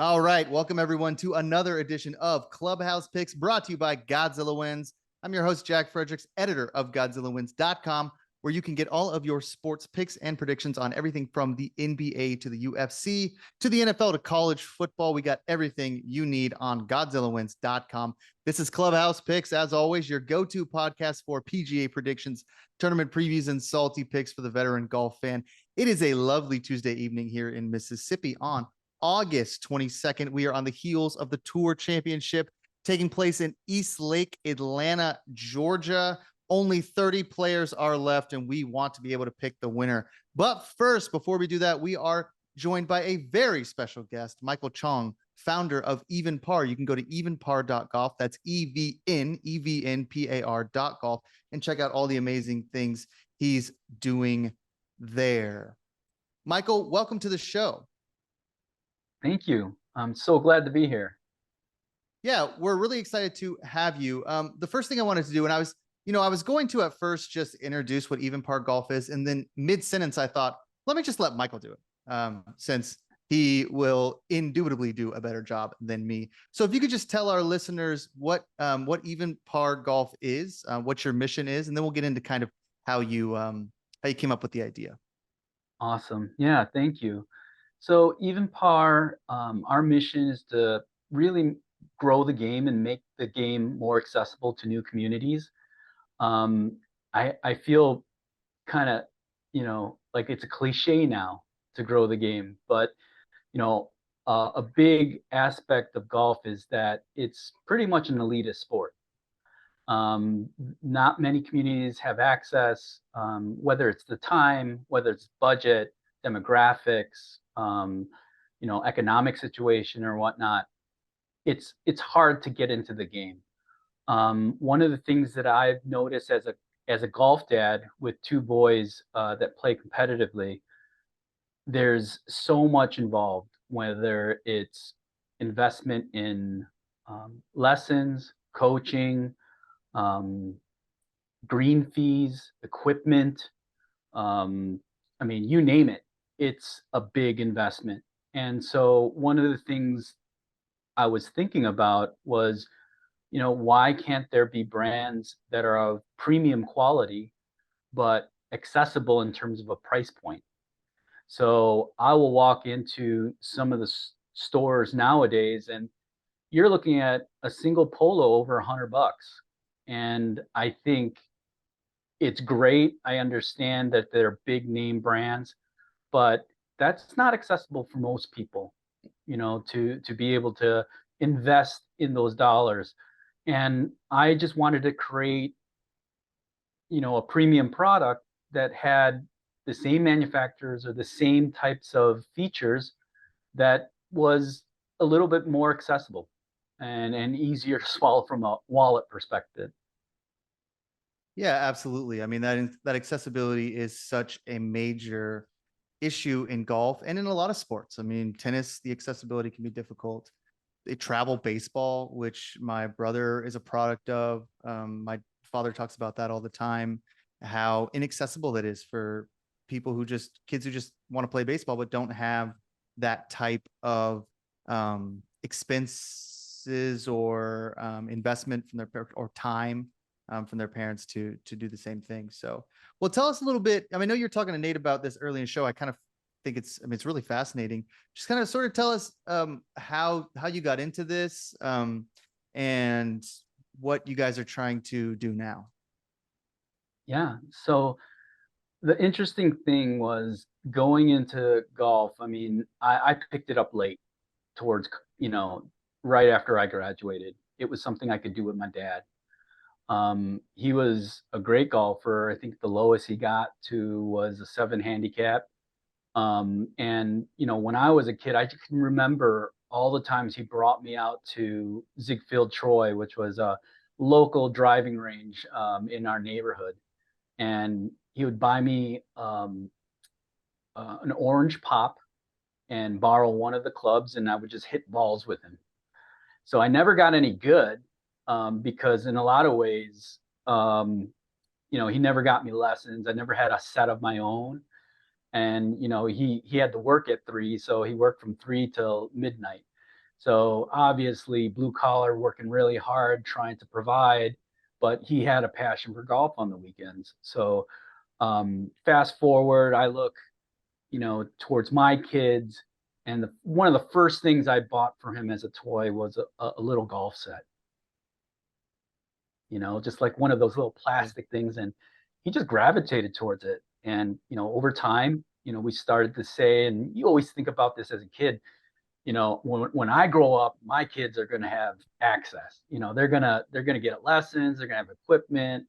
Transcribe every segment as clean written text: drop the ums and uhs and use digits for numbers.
All right, welcome everyone to another edition of Clubhouse Picks brought to you by Godzilla Wins. I'm your host, Jack Fredericks, editor of GodzillaWins.com, where you can get all of your sports picks and predictions on everything from the NBA to the UFC to the NFL to college football. We got everything you need on GodzillaWins.com. This is Clubhouse Picks, as always, your go-to podcast for PGA predictions, tournament previews, and salty picks for the veteran golf fan. It is a lovely Tuesday evening here in Mississippi on August 22nd. We are on the heels of the Tour Championship taking place in East Lake, Atlanta, Georgia. Only 30 players are left, and we want to be able to pick the winner. But first, before we do that, we are joined by a very special guest, Michael Chiong, founder of EVNPAR. You can go to evenpar.golf. That's EVNPAR.golf, and check out all the amazing things he's doing there. Michael, welcome to the show. Thank you. I'm so glad to be here. Yeah, we're really excited to have you. The first thing I wanted to do, and I was going to at first just introduce what EVNPAR Golf is, and then mid-sentence I thought, let me just let Michael do it, since he will indubitably do a better job than me. So if you could just tell our listeners what EVNPAR Golf is, what your mission is, and then we'll get into kind of how you came up with the idea. Awesome. Yeah, thank you. So EVNPAR, our mission is to really grow the game and make the game more accessible to new communities. I feel kind of, like it's a cliche now to grow the game, but a big aspect of golf is that it's pretty much an elitist sport. Not many communities have access, whether it's the time, whether it's budget, demographics, economic situation or whatnot. It's hard to get into the game. One of the things that I've noticed as a golf dad with two boys that play competitively, there's so much involved, whether it's investment in lessons, coaching, green fees, equipment. You name it, it's a big investment. And so one of the things I was thinking about was, why can't there be brands that are of premium quality, but accessible in terms of a price point? So I will walk into some of the stores nowadays, and you're looking at a single polo over $100. And I think it's great. I understand that they're big name brands, but that's not accessible for most people, to be able to invest in those dollars. And I just wanted to create, a premium product that had the same manufacturers or the same types of features that was a little bit more accessible and easier to swallow from a wallet perspective. Yeah, absolutely. I mean, that accessibility is such a major issue in golf and in a lot of sports. I mean, tennis, the accessibility can be difficult. Travel baseball, which my brother is a product of. My father talks about that all the time, how inaccessible that is for kids who just want to play baseball, but don't have that type of expenses or investment from or time from their parents to do the same thing. So, well, tell us a little bit. I know you're talking to Nate about this early in the show. I kind of think it's really fascinating. Just kind of sort of tell us how you got into this and what you guys are trying to do now. Yeah. So the interesting thing was going into golf. I picked it up late towards, right after I graduated. It was something I could do with my dad. He was a great golfer. I think the lowest he got to was a 7 handicap. And when I was a kid, I can remember all the times he brought me out to Ziegfeld Troy, which was a local driving range in our neighborhood. And he would buy me an orange pop and borrow one of the clubs, and I would just hit balls with him. So I never got any good because in a lot of ways, he never got me lessons. I never had a set of my own. And, he had to work at 3, so he worked from 3 till midnight. So obviously blue collar, working really hard, trying to provide, but he had a passion for golf on the weekends. So fast forward, I look, towards my kids, and one of the first things I bought for him as a toy was a little golf set, just like one of those little Right. plastic things. And he just gravitated towards it. And, over time, we started to say, and you always think about this as a kid, when I grow up, my kids are going to have access, they're going to get lessons, they're going to have equipment.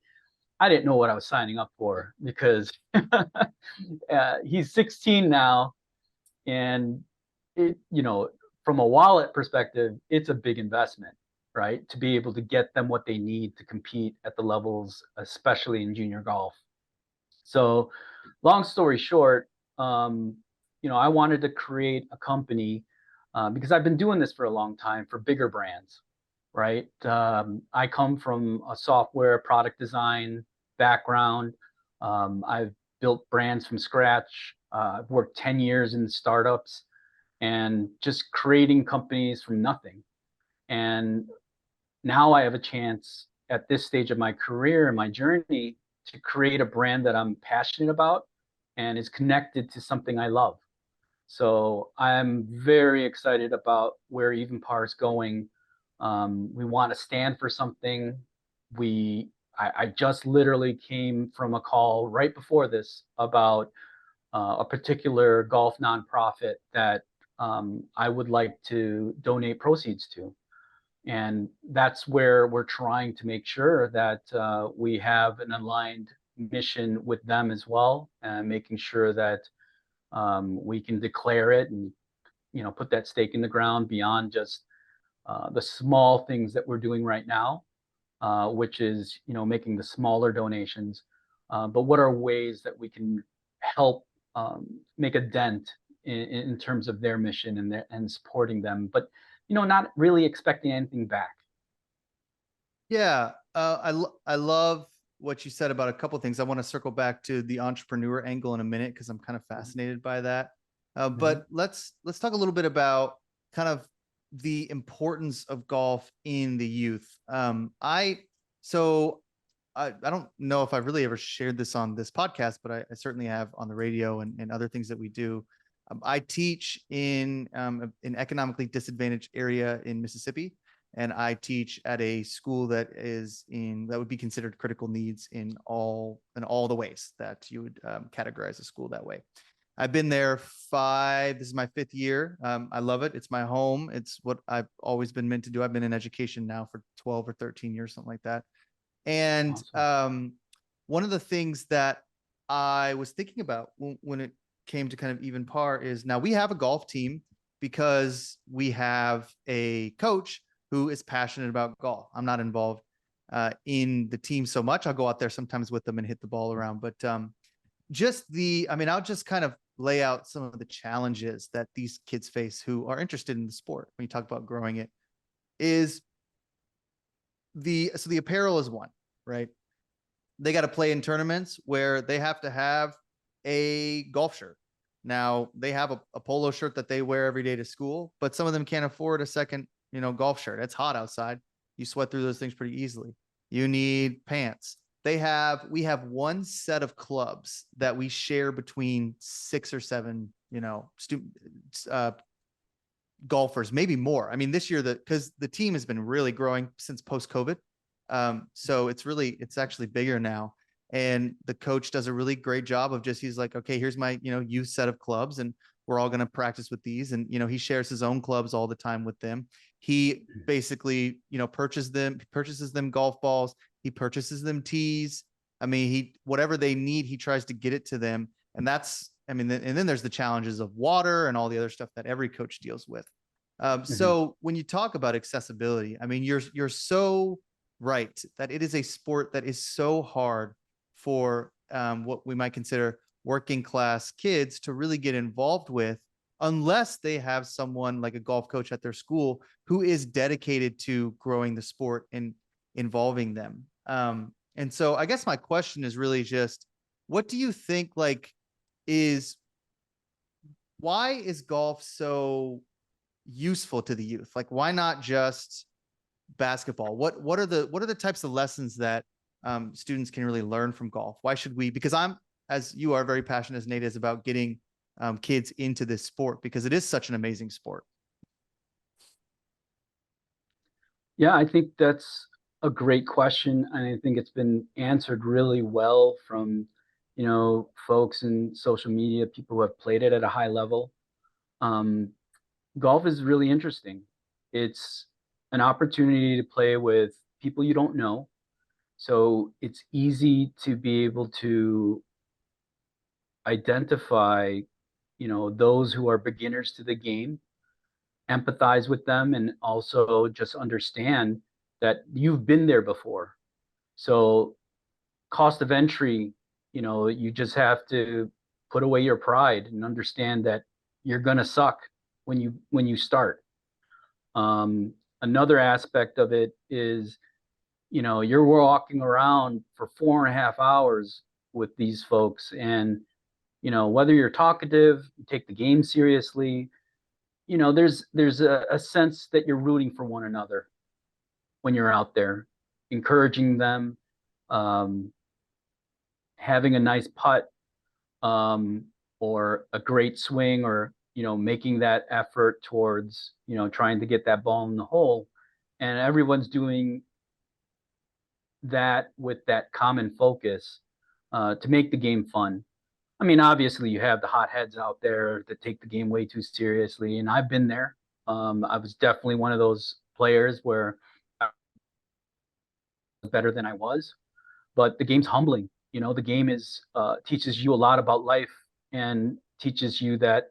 I didn't know what I was signing up for because he's 16 now. And it, from a wallet perspective, it's a big investment, right? To be able to get them what they need to compete at the levels, especially in junior golf. So, long story short, I wanted to create a company because I've been doing this for a long time for bigger brands, right? I come from a software product design background. I've built brands from scratch. I've worked 10 years in startups and just creating companies from nothing. And now I have a chance at this stage of my career and my journey to create a brand that I'm passionate about and is connected to something I love. So I'm very excited about where EVNPAR is going. We want to stand for something. I just literally came from a call right before this about a particular golf nonprofit that I would like to donate proceeds to. And that's where we're trying to make sure that we have an aligned mission with them as well, and making sure that we can declare it and put that stake in the ground beyond just the small things that we're doing right now, which is making the smaller donations. But what are ways that we can help make a dent in terms of their mission and supporting them, but not really expecting anything back. Yeah, I love what you said about a couple things. I want to circle back to the entrepreneur angle in a minute because I'm kind of fascinated by that. Mhm. But let's talk a little bit about kind of the importance of golf in the youth. So I don't know if I've really ever shared this on this podcast, but I certainly have on the radio and other things that we do. I teach in an economically disadvantaged area in Mississippi, and I teach at a school that would be considered critical needs in all the ways that you would categorize a school that way. I've been there this is my 5th year. I love it. It's my home. It's what I've always been meant to do. I've been in education now for 12 or 13 years, something like that. And Awesome. one of the things that I was thinking about when it came to kind of EVNPAR is, now we have a golf team because we have a coach who is passionate about golf. I'm not involved in the team so much. I'll go out there sometimes with them and hit the ball around. But I'll just kind of lay out some of the challenges that these kids face who are interested in the sport when you talk about growing it. Is the apparel is one, right? They got to play in tournaments where they have to have a golf shirt. Now they have a polo shirt that they wear every day to school, but some of them can't afford a second, golf shirt. It's hot outside. You sweat through those things pretty easily. You need pants. We have one set of clubs that we share between 6 or 7, golfers, maybe more. I mean, this year, because the team has been really growing since post-COVID. So it's actually bigger now. And the coach does a really great job of he's like, okay, here's my, youth set of clubs, and we're all going to practice with these. And, he shares his own clubs all the time with them. He basically, purchases them golf balls. He purchases them tees. I mean, whatever they need, he tries to get it to them. And and then there's the challenges of water and all the other stuff that every coach deals with. Mhm. So when you talk about accessibility, I mean, you're so right that it is a sport that is so hard for what we might consider working class kids to really get involved with, unless they have someone like a golf coach at their school who is dedicated to growing the sport and involving them. And so I guess my question is really just, what do you think, is why is golf so useful to the youth? Like, why not just basketball? What are the types of lessons that students can really learn from golf? Why should we? Because I'm, as you are, very passionate as Nate is about getting kids into this sport because it is such an amazing sport. Yeah, I think that's a great question, and I think it's been answered really well from, folks in social media, people who have played it at a high level. Um, Golf is really interesting. It's an opportunity to play with people you don't know. So it's easy to be able to identify, those who are beginners to the game, empathize with them, and also just understand that you've been there before. So cost of entry, you just have to put away your pride and understand that you're gonna suck when you start. Another aspect of it is, you're walking around for 4.5 hours with these folks, and whether you're talkative, you take the game seriously, there's a sense that you're rooting for one another when you're out there, encouraging them, um, having a nice putt, um, or a great swing, or making that effort towards trying to get that ball in the hole, and everyone's doing that with that common focus, to make the game fun. I mean, obviously, you have the hotheads out there that take the game way too seriously, and I've been there. I was definitely one of those players where I was better than I was, but the game's humbling. The game is teaches you a lot about life, and teaches you that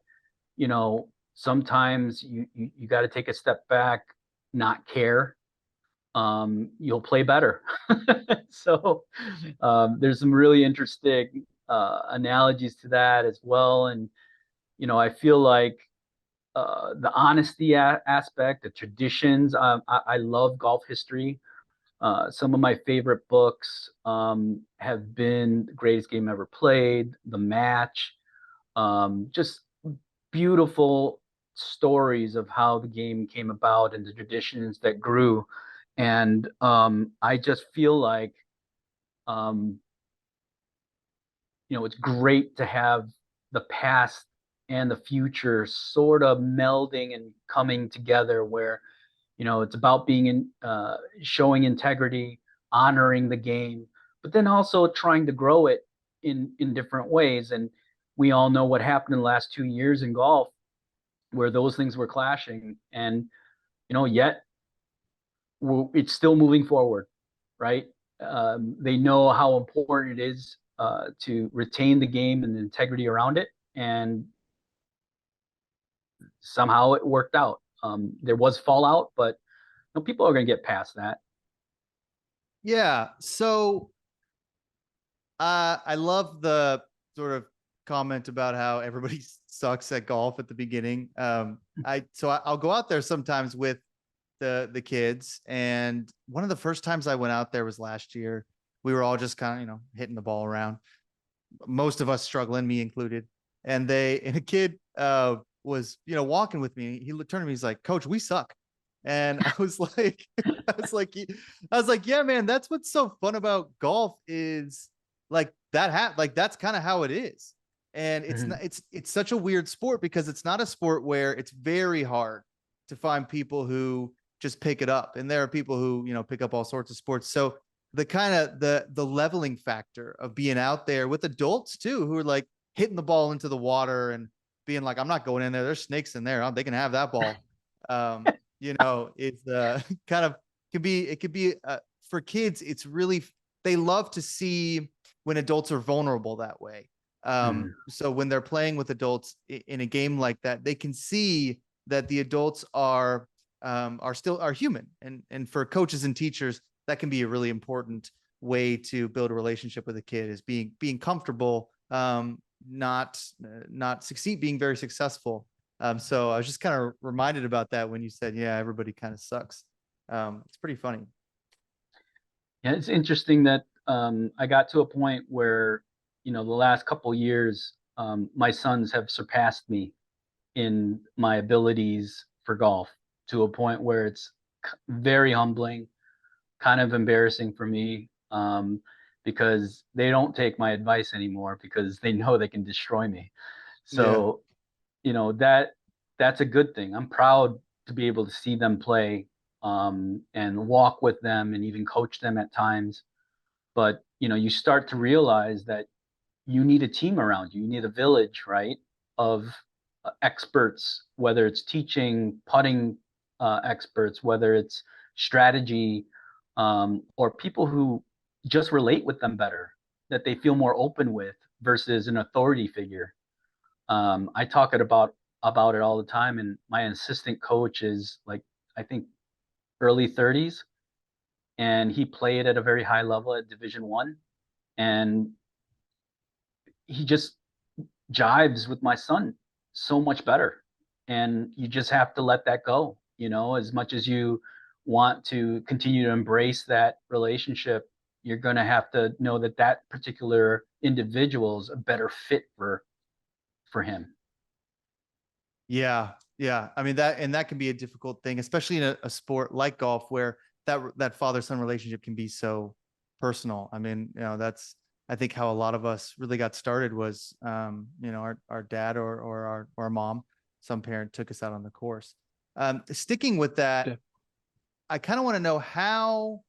sometimes you got to take a step back, not care. You'll play better. So there's some really interesting analogies to that as well, and I feel like the honesty aspect, the traditions. I love golf history. Some of my favorite books have been The Greatest Game Ever Played, The Match, just beautiful stories of how the game came about and the traditions that grew. And I just feel like, um, it's great to have the past and the future sort of melding and coming together, where it's about being showing integrity, honoring the game, but then also trying to grow it in different ways. And we all know what happened in the last 2 years in golf, where those things were clashing, and yet it's still moving forward, right? They know how important it is to retain the game and the integrity around it, and somehow it worked out. There was fallout, but people are going to get past that. Yeah. So I love the sort of comment about how everybody sucks at golf at the beginning. I'll go out there sometimes with the kids, and one of the first times I went out there was last year. We were all just kind of hitting the ball around, most of us struggling, me included. And a kid was walking with me. He turned to me, he's like, "Coach, we suck." And I was like, I was like, yeah, man, that's what's so fun about golf is like like that's kind of how it is. And it's Mm-hmm. not, it's such a weird sport because it's not a sport where it's very hard to find people who just pick it up. And there are people who, pick up all sorts of sports. So the kind of the leveling factor of being out there with adults too, who are like hitting the ball into the water and being like, "I'm not going in there. There's snakes in there. They can have that ball." Um, it's kind of it could be for kids. It's really, they love to see when adults are vulnerable that way. Mm-hmm. So when they're playing with adults in a game like that, they can see that the adults are human, and for coaches and teachers, that can be a really important way to build a relationship with a kid, is being comfortable, not succeed, being very successful. So I was just kind of reminded about that when you said, yeah, everybody kind of sucks. It's pretty funny. Yeah, it's interesting that I got to a point where, the last couple years, my sons have surpassed me in my abilities for golf, to a point where it's very humbling, kind of embarrassing for me, because they don't take my advice anymore because they know they can destroy me. Yeah. So, that's a good thing. I'm proud to be able to see them play, and walk with them and even coach them at times. But, you start to realize that you need a team around you. You need a village, right, of experts, whether it's teaching, putting experts, whether it's strategy, or people who just relate with them better, that they feel more open with versus an authority figure. I talk about it all the time, and my assistant coach is like, I think, early 30s, and he played at a very high level at Division 1, and he just jives with my son so much better. And you just have to let that go, as much as you want to continue to embrace that relationship. You're going to have to know that that particular individual is a better fit for him. Yeah. Yeah. I mean, that can be a difficult thing, especially in a sport like golf, where that father-son relationship can be so personal. I mean, I think how a lot of us really got started was, our dad or our mom, some parent took us out on the course. Sticking with that, Yeah. I kind of want to know how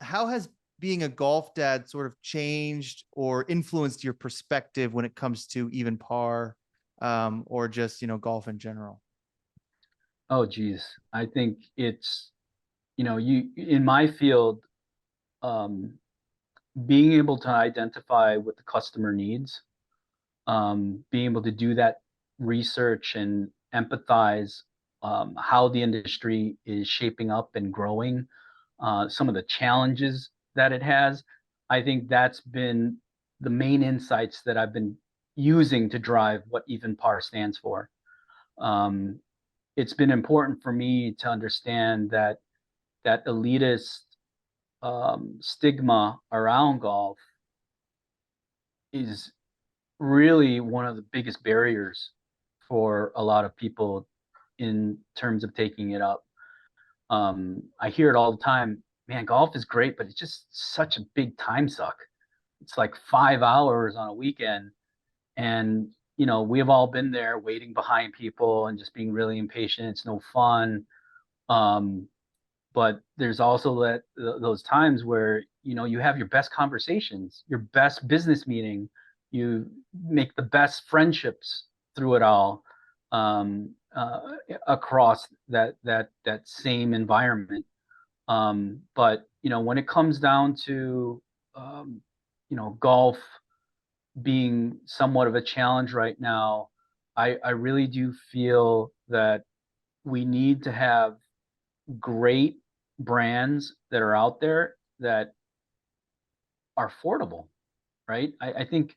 has being a golf dad sort of changed or influenced your perspective when it comes to even par, or just, golf in general? Oh, geez. I think it's, you in my field, um, being able to identify what the customer needs, being able to do that research and empathize, how the industry is shaping up and growing, some of the challenges that it has. I think that's been the main insights that I've been using to drive what even par stands for. Um, it's been important for me to understand that elitist, stigma around golf is really one of the biggest barriers for a lot of people in terms of taking it up. I hear it all the time. Man, golf is great, but it's just such a big time suck. It's like 5 hours on a weekend. And, we have all been there waiting behind people and just being really impatient. It's no fun. Um, but there's also those times where, you have your best conversations, your best business meeting, you make the best friendships through it all, across that same environment. But when it comes down to, golf being somewhat of a challenge right now, I really do feel that we need to have great brands that are out there that are affordable, right? I think,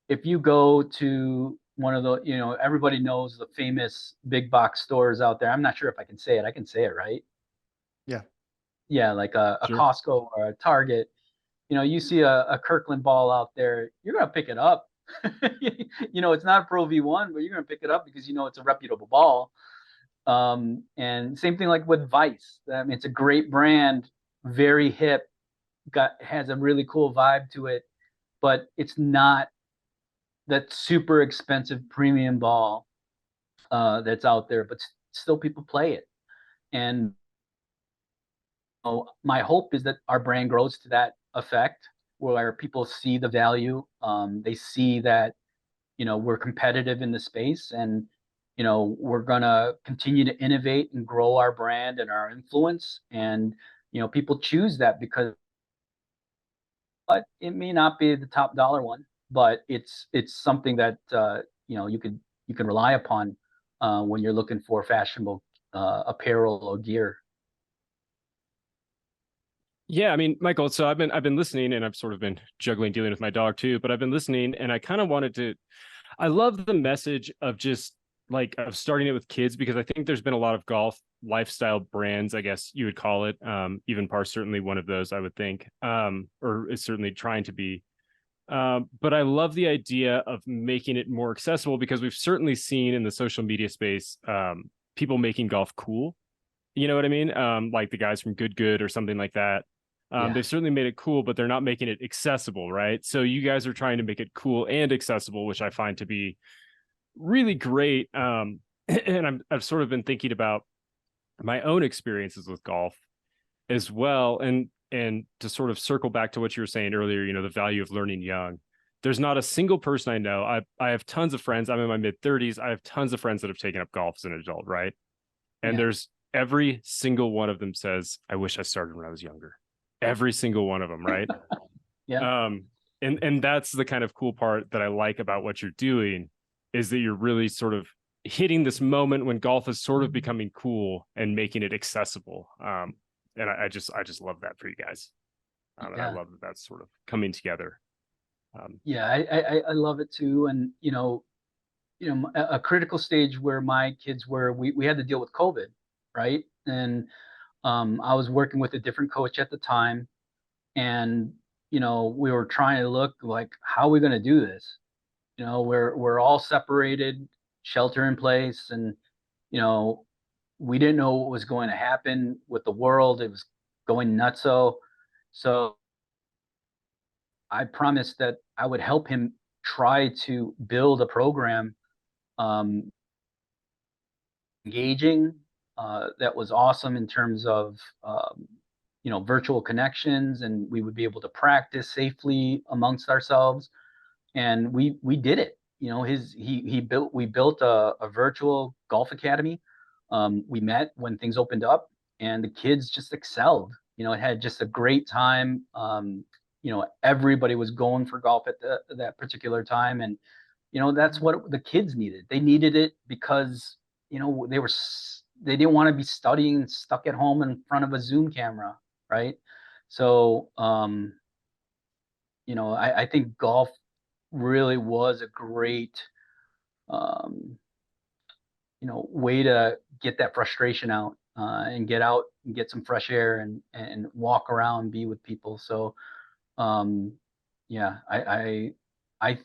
if you go to one of the, everybody knows the famous big box stores out there. I'm not sure if I can say it. I can say it, right? Yeah. Yeah, like a Sure. Costco or a Target. You see a Kirkland ball out there, you're gonna pick it up. It's not a Pro V1, but you're gonna pick it up because it's a reputable ball. And same thing like with Vice. I mean, it's a great brand, very hip, has a really cool vibe to it, but it's not that super expensive premium ball, that's out there. But still, people play it, and my hope is that our brand grows to that effect, where people see the value. They see that we're competitive in the space, and we're gonna continue to innovate and grow our brand and our influence. And people choose that because, but it may not be the top dollar one, but it's something that you can rely upon, when you're looking for fashionable, apparel or gear. Yeah, I mean, Michael, so I've been listening, and I've sort of been juggling dealing with my dog too, but I've been listening, and I kind of wanted to I love the message of just like of starting it with kids, because I think there's been a lot of golf lifestyle brands, I guess you would call it. EVNPAR certainly one of those, I would think. Or is certainly trying to be But I love the idea of making it more accessible, because we've certainly seen in the social media space, people making golf cool. You know what I mean? Like the guys from Good or something like that. Yeah. They've certainly made it cool, but they're not making it accessible, right? So you guys are trying to make it cool and accessible, which I find to be really great. And I've sort of been thinking about my own experiences with golf as well. And to sort of circle back to what you were saying earlier, you know, the value of learning young. There's not a single person I know. I have tons of friends. I'm in my mid 30s. I have tons of friends that have taken up golf as an adult, right? And Yeah. there's every single one of them says, I wish I started when I was younger. Every single one of them, right? Yeah. And that's the kind of cool part that I like about what you're doing, is that you're really sort of hitting this moment when golf is sort of becoming cool and making it accessible. And I just love that for you guys. And I Yeah. love that that's sort of coming together. Yeah, I love it too. And a critical stage where my kids were, we had to deal with COVID, right? And I was working with a different coach at the time, and we were trying to look like, how are we going to do this? We're all separated, shelter in place, and we didn't know what was going to happen with the world. It was going nutso. So I promised that I would help him try to build a program, um, engaging, that was awesome in terms of virtual connections, and we would be able to practice safely amongst ourselves. And we did it. We built a virtual golf academy. We met when things opened up, and the kids just excelled. It had just a great time. Everybody was going for golf at that particular time, and that's what the kids needed. They needed it because they didn't want to be studying stuck at home in front of a Zoom camera, right? So I think golf really was a great um, way to get that frustration out, and get out and get some fresh air and walk around, be with people. So um, yeah, I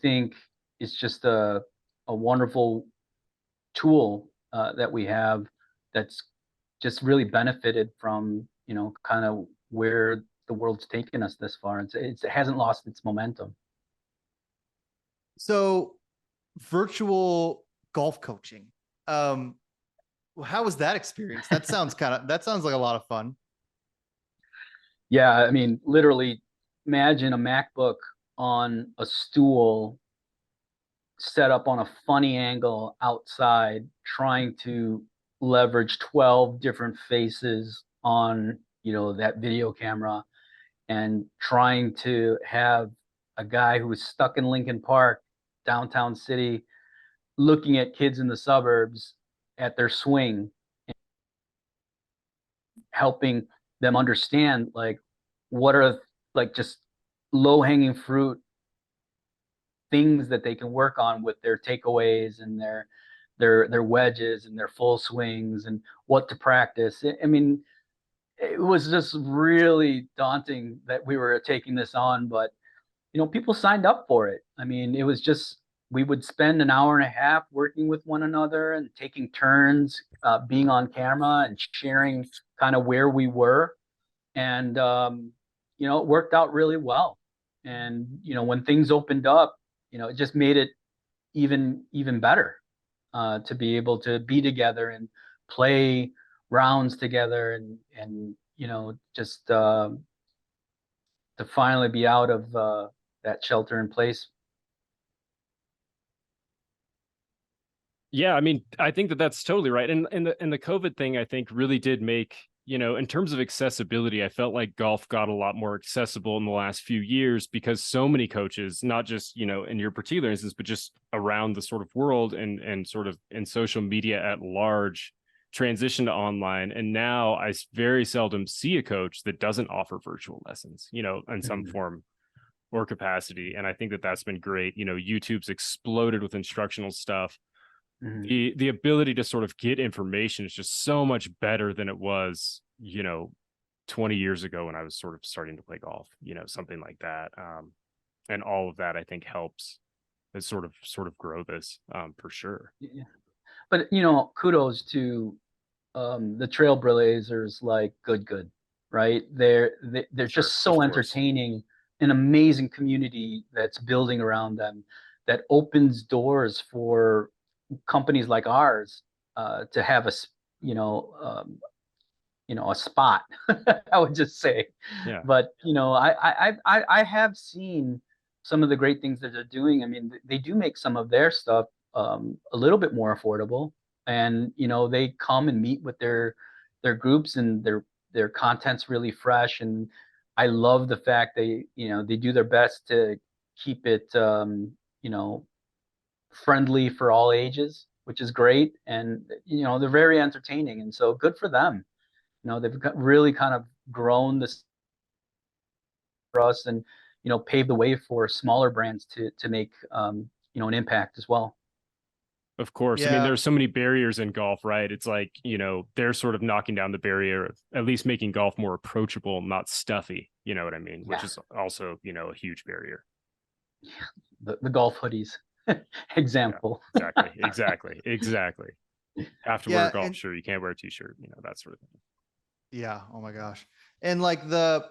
think it's just a wonderful tool that we have, that's just really benefited from kind of where the world's taken us this far. It hasn't lost its momentum. So virtual golf coaching. How was that experience? That sounds like a lot of fun. Yeah, I mean, literally, imagine a MacBook on a stool set up on a funny angle outside, trying to leverage 12 different faces on that video camera, and trying to have a guy who was stuck in Lincoln Park, downtown city, looking at kids in the suburbs at their swing, helping them understand, like, what are, like, just low hanging fruit things that they can work on with their takeaways and their wedges and their full swings, and what to practice. I mean, it was just really daunting that we were taking this on, but people signed up for it. I mean, it was just, we would spend an hour and a half working with one another and taking turns, being on camera and sharing kind of where we were. And it worked out really well. And when things opened up, it just made it even better, to be able to be together and play rounds together, and just to finally be out of that shelter in place. Yeah, I mean, I think that that's totally right. And the COVID thing, I think, really did make, in terms of accessibility, I felt like golf got a lot more accessible in the last few years, because so many coaches, not just, in your particular instance, but just around the sort of world and sort of in social media at large, transition to online. And now I very seldom see a coach that doesn't offer virtual lessons, in some form or capacity. And I think that that's been great. YouTube's exploded with instructional stuff. The ability to sort of get information is just so much better than it was, 20 years ago when I was sort of starting to play golf, something like that. And all of that, I think, helps to sort of grow this, for sure. Yeah. But kudos to the trailblazers like Good, right? They're Sure, just of so course. entertaining, an amazing community that's building around them that opens doors for companies like ours to have a spot. I would just say. Yeah. But I have seen some of the great things that they're doing. I mean, they do make some of their stuff a little bit more affordable, and they come and meet with their groups, and their content's really fresh. And I love the fact they do their best to keep it friendly for all ages, which is great. And they're very entertaining, and so good for them. They've really kind of grown this for us, and paved the way for smaller brands to make an impact as well. Of course. I mean, Yeah. there's so many barriers in golf, right? It's like, they're sort of knocking down the barrier of at least making golf more approachable, not stuffy. You know what I mean? Which is also, a huge barrier. The golf hoodies example. Yeah, exactly. Have to wear a golf shirt. You can't wear a t-shirt, that sort of thing. Yeah. Oh my gosh. And like the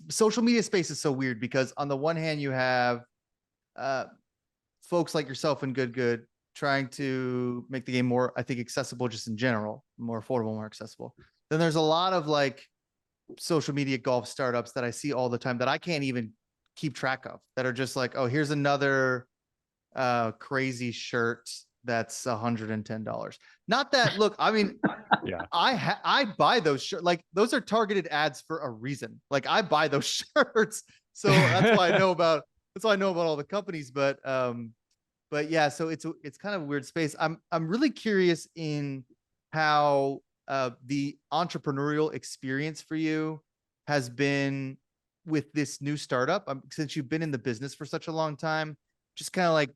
social media space is so weird because on the one hand you have folks like yourself and Good trying to make the game more, I think, accessible just in general, more affordable, more accessible. Then there's a lot of like social media golf startups that I see all the time that I can't even keep track of, that are just like, oh, here's another crazy shirt that's $110. Not that, look, I mean, yeah, I buy those shirts. Like those are targeted ads for a reason. Like I buy those shirts. So that's why I know about all the companies. But yeah, so it's kind of a weird space. I'm really curious in how the entrepreneurial experience for you has been with this new startup, since you've been in the business for such a long time. Just kind of like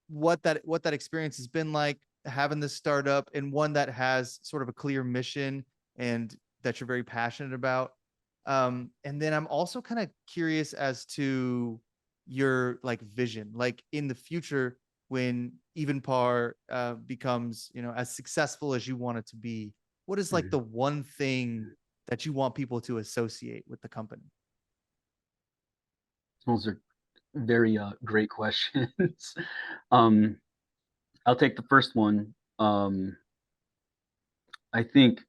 what that experience has been like having this startup, and one that has sort of a clear mission and that you're very passionate about. And then I'm also kind of curious as to your like vision, like in the future when EVNPAR becomes, as successful as you want it to be. What is like the one thing that you want people to associate with the company? Those are very great questions. I'll take the first one. I think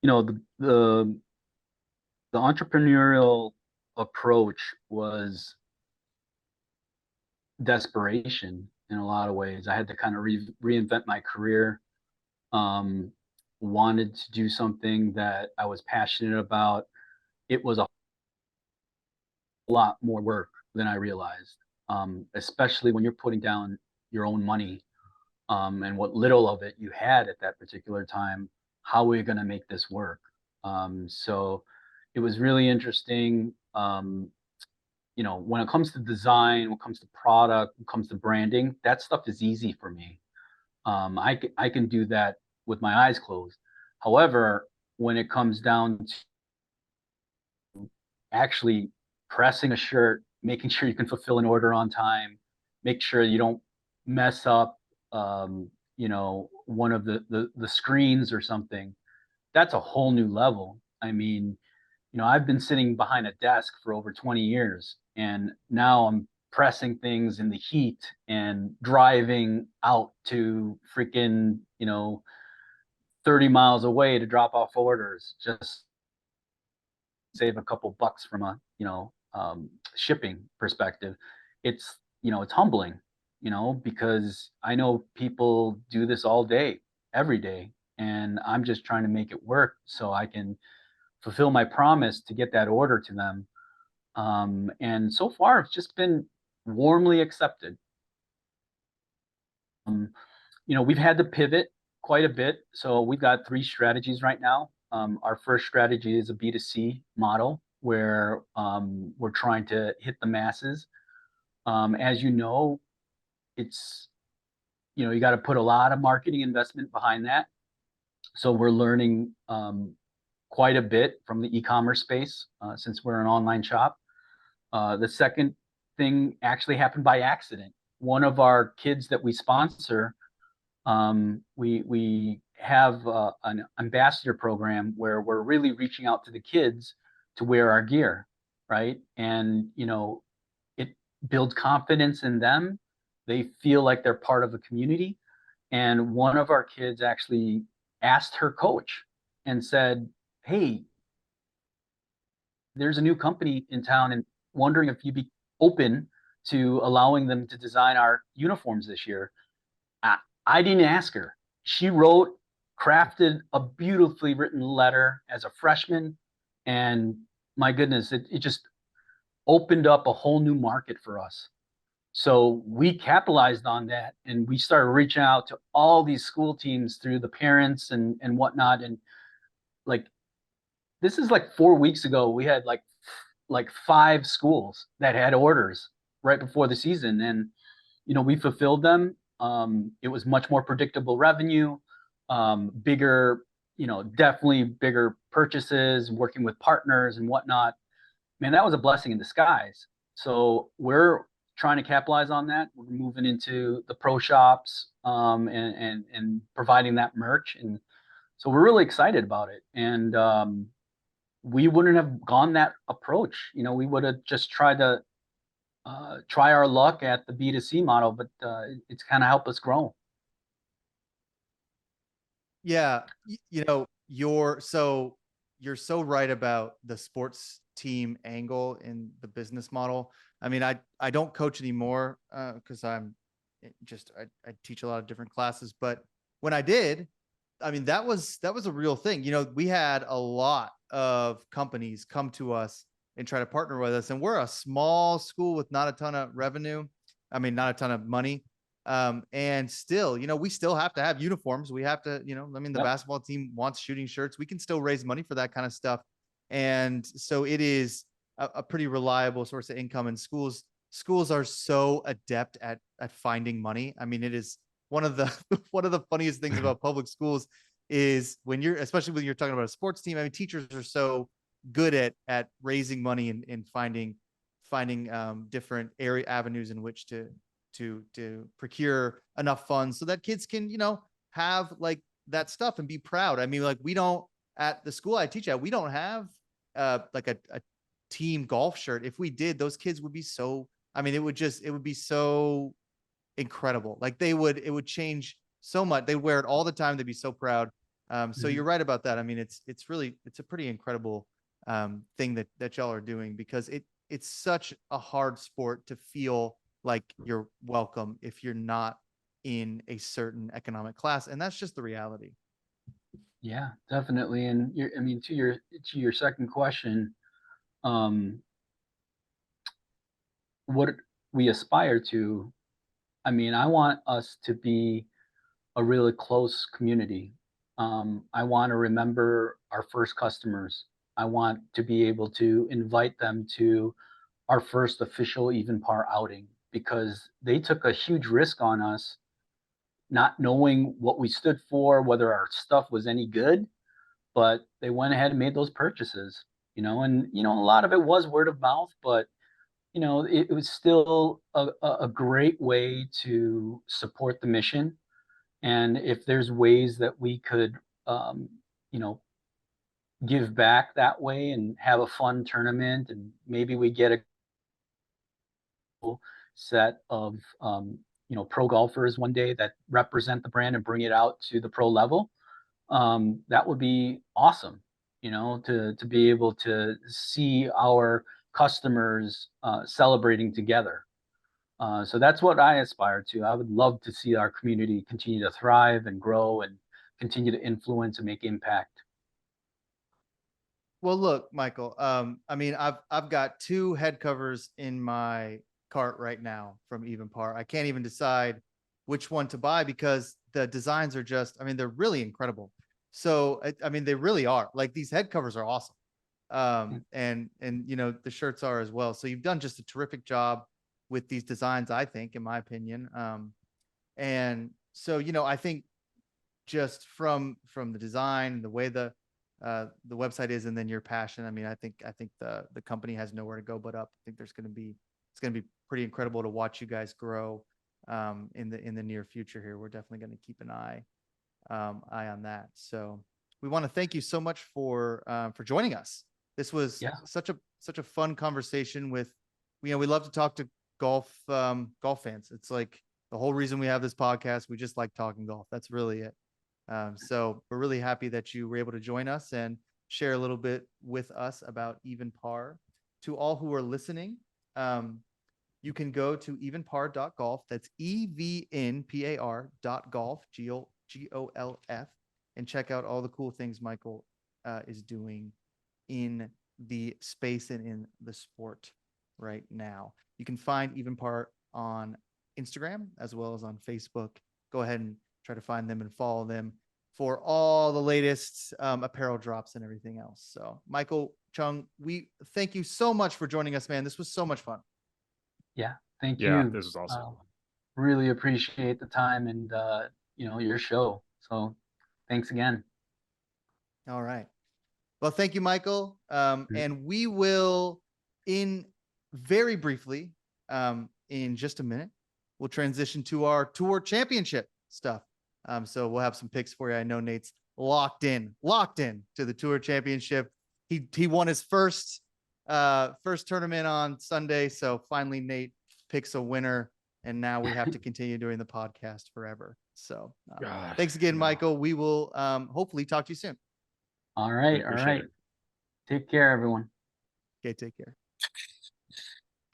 the entrepreneurial approach was desperation in a lot of ways. I had to kind of reinvent my career. Wanted to do something that I was passionate about. It was a lot more work than I realized, especially when you're putting down your own money, and what little of it you had at that particular time. How are we going to make this work? So it was really interesting. When it comes to design, when it comes to product, when it comes to branding, that stuff is easy for me. I can do that with my eyes closed. However, when it comes down to actually pressing a shirt, making sure you can fulfill an order on time, make sure you don't mess up, one of the screens or something, that's a whole new level. I mean, I've been sitting behind a desk for over 20 years, and now I'm pressing things in the heat and driving out to freaking, 30 miles away to drop off orders, just save a couple bucks from a, shipping perspective. It's humbling, because I know people do this all day, every day, and I'm just trying to make it work so I can fulfill my promise to get that order to them. And so far, it's just been warmly accepted. We've had to pivot quite a bit. So we've got 3 strategies right now. Our first strategy is a B2C model where we're trying to hit the masses. As you know, it's, you got to put a lot of marketing investment behind that. So we're learning quite a bit from the e-commerce space since we're an online shop. The second thing actually happened by accident. One of our kids that we sponsor, we have an ambassador program where we're really reaching out to the kids to wear our gear, right? And it builds confidence in them. They feel like they're part of a community. And one of our kids actually asked her coach and said, "Hey, there's a new company in town and wondering if you'd be open to allowing them to design our uniforms this year." I didn't ask her. She crafted a beautifully written letter as a freshman. And my goodness, it just opened up a whole new market for us. So we capitalized on that and we started reaching out to all these school teams through the parents and whatnot. And like, this is like 4 weeks ago, we had like 5 schools that had orders right before the season. And, we fulfilled them. It was much more predictable revenue, bigger, definitely bigger purchases, working with partners and whatnot. Man, that was a blessing in disguise. So we're trying to capitalize on that. We're moving into the pro shops and providing that merch. And so we're really excited about it. And we wouldn't have gone that approach. We would have just tried to try our luck at the B2C model, but it's kind of helped us grow. Yeah, you're so right about the sports team angle in the business model. I mean, I don't coach anymore because I teach a lot of different classes, but when I did, I mean, that was a real thing. We had a lot of companies come to us and try to partner with us, and we're a small school with not a ton of revenue. I mean, not a ton of money. And still, we still have to have uniforms. We have to, I mean, the basketball team wants shooting shirts. We can still raise money for that kind of stuff. And so it is a pretty reliable source of income, and schools are so adept at finding money. I mean, it is one of the one of the funniest things about public schools is especially when you're talking about a sports team. I mean, teachers are so good at raising money and finding different avenues in which to procure enough funds so that kids can have like that stuff and be proud. I mean, like, we don't, at the school I teach at, we don't have like a team golf shirt. If we did, those kids would be so, I mean, it would be so incredible. Like, it would change so much. They wear it all the time. They'd be so proud. So you're right about that. I mean, it's a pretty incredible thing that y'all are doing, because it's such a hard sport to feel like you're welcome if you're not in a certain economic class, and that's just the reality. Yeah, definitely. And I mean, to your second question, what we aspire to, I mean, I want us to be a really close community. I want to remember our first customers. I want to be able to invite them to our first official EVNPAR outing, because they took a huge risk on us, not knowing what we stood for, whether our stuff was any good, but they went ahead and made those purchases, and, a lot of it was word of mouth, but, it was still a great way to support the mission. And if there's ways that we could, you know, give back that way and have a fun tournament, and maybe we get a set of, pro golfers one day that represent the brand and bring it out to the pro level, that would be awesome, to be able to see our customers celebrating together. So that's what I aspire to. I would love to see our community continue to thrive and grow and continue to influence and make impact. Well, look, Michael, I mean, I've got 2 head covers in my cart right now from EVNPAR. I can't even decide which one to buy because the designs are just, I mean, they're really incredible. So, I mean, they really are. Like, these head covers are awesome. And the shirts are as well. So you've done just a terrific job with these designs, I think, in my opinion. And so, I think just from the design, the way the the website is, and then your passion. I mean, I think the company has nowhere to go but up. I think it's going to be pretty incredible to watch you guys grow in the near future here. We're definitely going to keep an eye on that. So we want to thank you so much for joining us. This was such a fun conversation with, we love to talk to golf fans. It's like the whole reason we have this podcast. We just like talking golf. That's really it. So we're really happy that you were able to join us and share a little bit with us about EVNPAR. To all who are listening, you can go to evenpar.golf. That's EVNPAR.golf, GOLF, and check out all the cool things Michael is doing in the space and in the sport right now. You can find EVNPAR on Instagram as well as on Facebook. Go ahead and try to find them and follow them for all the latest apparel drops and everything else. So Michael Chiong, we thank you so much for joining us, man. This was so much fun. Yeah, thank Yeah, you. this was awesome. Really appreciate the time and your show. So thanks again. All right. Well, thank you, Michael. And we will, in very briefly, in just a minute, we'll transition to our tour championship stuff. So we'll have some picks for you. I know Nate's locked in to the tour championship. He won his first tournament on Sunday. So finally Nate picks a winner, and now we have to continue doing the podcast forever. So thanks again, Michael. We will hopefully talk to you soon. All right. All right. Take care, everyone. Okay, take care.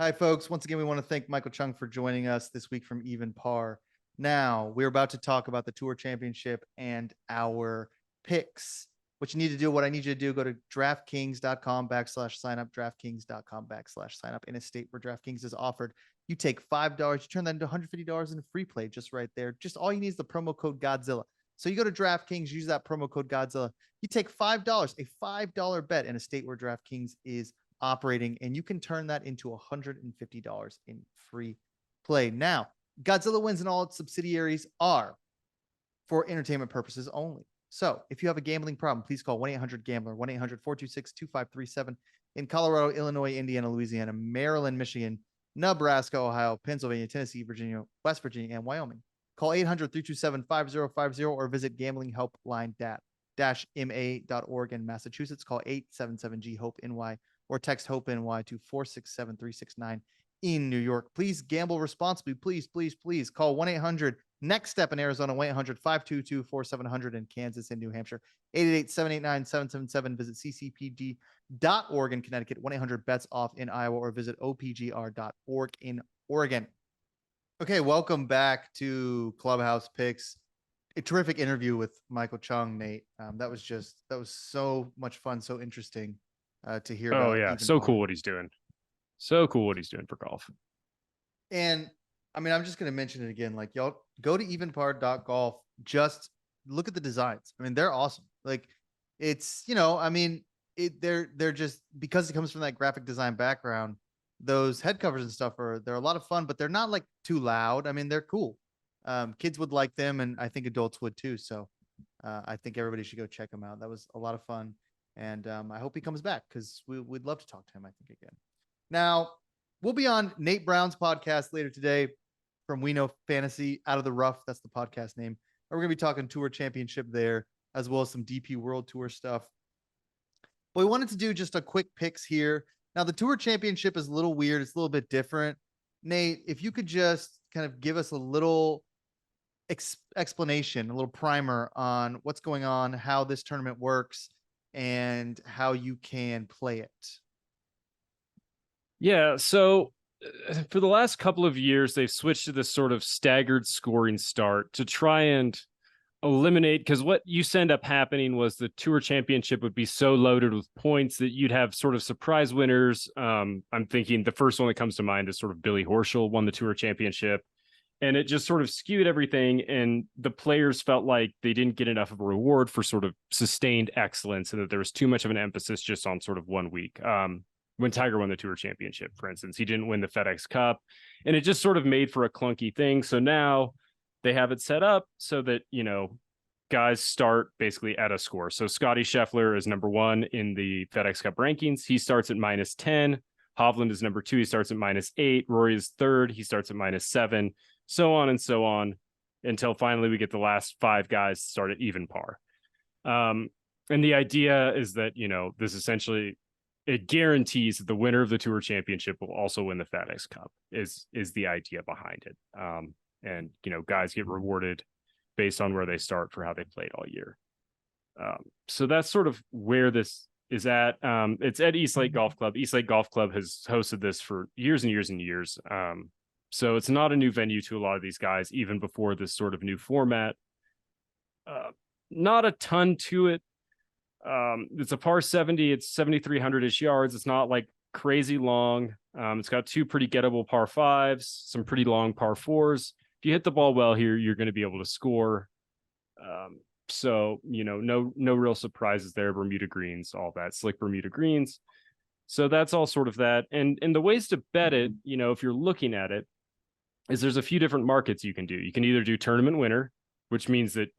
Hi, folks. Once again, we want to thank Michael Chiong for joining us this week from EVNPAR. Now, we're about to talk about the Tour Championship and our picks. What you need to do, what I need you to do, go to DraftKings.com/sign up, DraftKings.com/sign up in a state where DraftKings is offered. You take $5, you turn that into $150 in free play just right there. Just all you need is the promo code Godzilla. So you go to DraftKings, use that promo code Godzilla. You take $5, a $5 bet in a state where DraftKings is operating, and you can turn that into $150 in free play. Now, Godzilla Wins and all its subsidiaries are for entertainment purposes only. So if you have a gambling problem, please call 1-800-GAMBLER, 1-800-426-2537 in Colorado, Illinois, Indiana, Louisiana, Maryland, Michigan, Nebraska, Ohio, Pennsylvania, Tennessee, Virginia, West Virginia, and Wyoming. Call 800-327-5050 or visit gamblinghelpline-ma.org in Massachusetts. Call 877-G-HOPE-NY or text HOPE-NY to 467-369 in New York. Please gamble responsibly. Please, please, please call 1-800-NEXT-STEP in Arizona, 1-800-522-4700 in Kansas and New Hampshire, 888-789-777. Visit ccpg.org in Connecticut, 1-800-BETS-OFF in Iowa, or visit opgr.org in Oregon. Okay, welcome back to Clubhouse Picks. A terrific interview with Michael Chiong, Nate. That was so much fun, so interesting to hear about. Oh yeah, so cool what he's doing. So cool what he's doing for golf. And I mean, I'm just going to mention it again. Like, y'all go to evenpar.golf. Just look at the designs. I mean, they're awesome. Like, it's, I mean, they're just, because it comes from that graphic design background, those head covers and stuff they're a lot of fun, but they're not like too loud. I mean, they're cool. Kids would like them, and I think adults would too. So I think everybody should go check them out. That was a lot of fun. And I hope he comes back, because we'd love to talk to him, I think, again. Now, we'll be on Nate Brown's podcast later today from We Know Fantasy, Out of the Rough. That's the podcast name. And we're going to be talking Tour Championship there, as well as some DP World Tour stuff. But we wanted to do just a quick picks here. Now, the Tour Championship is a little weird. It's a little bit different. Nate, if you could just kind of give us a little explanation, a little primer on what's going on, how this tournament works, and how you can play it. Yeah, so for the last couple of years, they've switched to this sort of staggered scoring start to try and eliminate, because what used to end up happening was the Tour Championship would be so loaded with points that you'd have sort of surprise winners. I'm thinking the first one that comes to mind is sort of Billy Horschel won the Tour Championship, and it just sort of skewed everything, and the players felt like they didn't get enough of a reward for sort of sustained excellence, and that there was too much of an emphasis just on sort of 1 week. When Tiger won the Tour Championship, for instance, he didn't win the FedEx Cup, and it just sort of made for a clunky thing. So now they have it set up so that, guys start basically at a score. So Scotty Scheffler is number 1 in the FedEx Cup rankings. He starts at -10. Hovland is number 2. He starts at -8. Rory is 3rd. He starts at -7. So on and so on until finally we get the last 5 guys start at even par. And the idea is that, this essentially, it guarantees that the winner of the Tour Championship will also win the FedEx Cup is the idea behind it. And, guys get rewarded based on where they start for how they played all year. So that's sort of where this is at. It's at East Lake Golf Club. East Lake Golf Club has hosted this for years and years and years. So it's not a new venue to a lot of these guys, even before this sort of new format. Not a ton to it. It's a par 70. It's 7,300-ish yards. It's not like crazy long. It's got 2 pretty gettable par 5s, some pretty long par 4s. If you hit the ball well here, you're going to be able to score. So, no real surprises there. Bermuda greens, all that, slick Bermuda greens. So that's all sort of that. And the ways to bet it, if you're looking at it, is there's a few different markets you can do. You can either do tournament winner, which means that,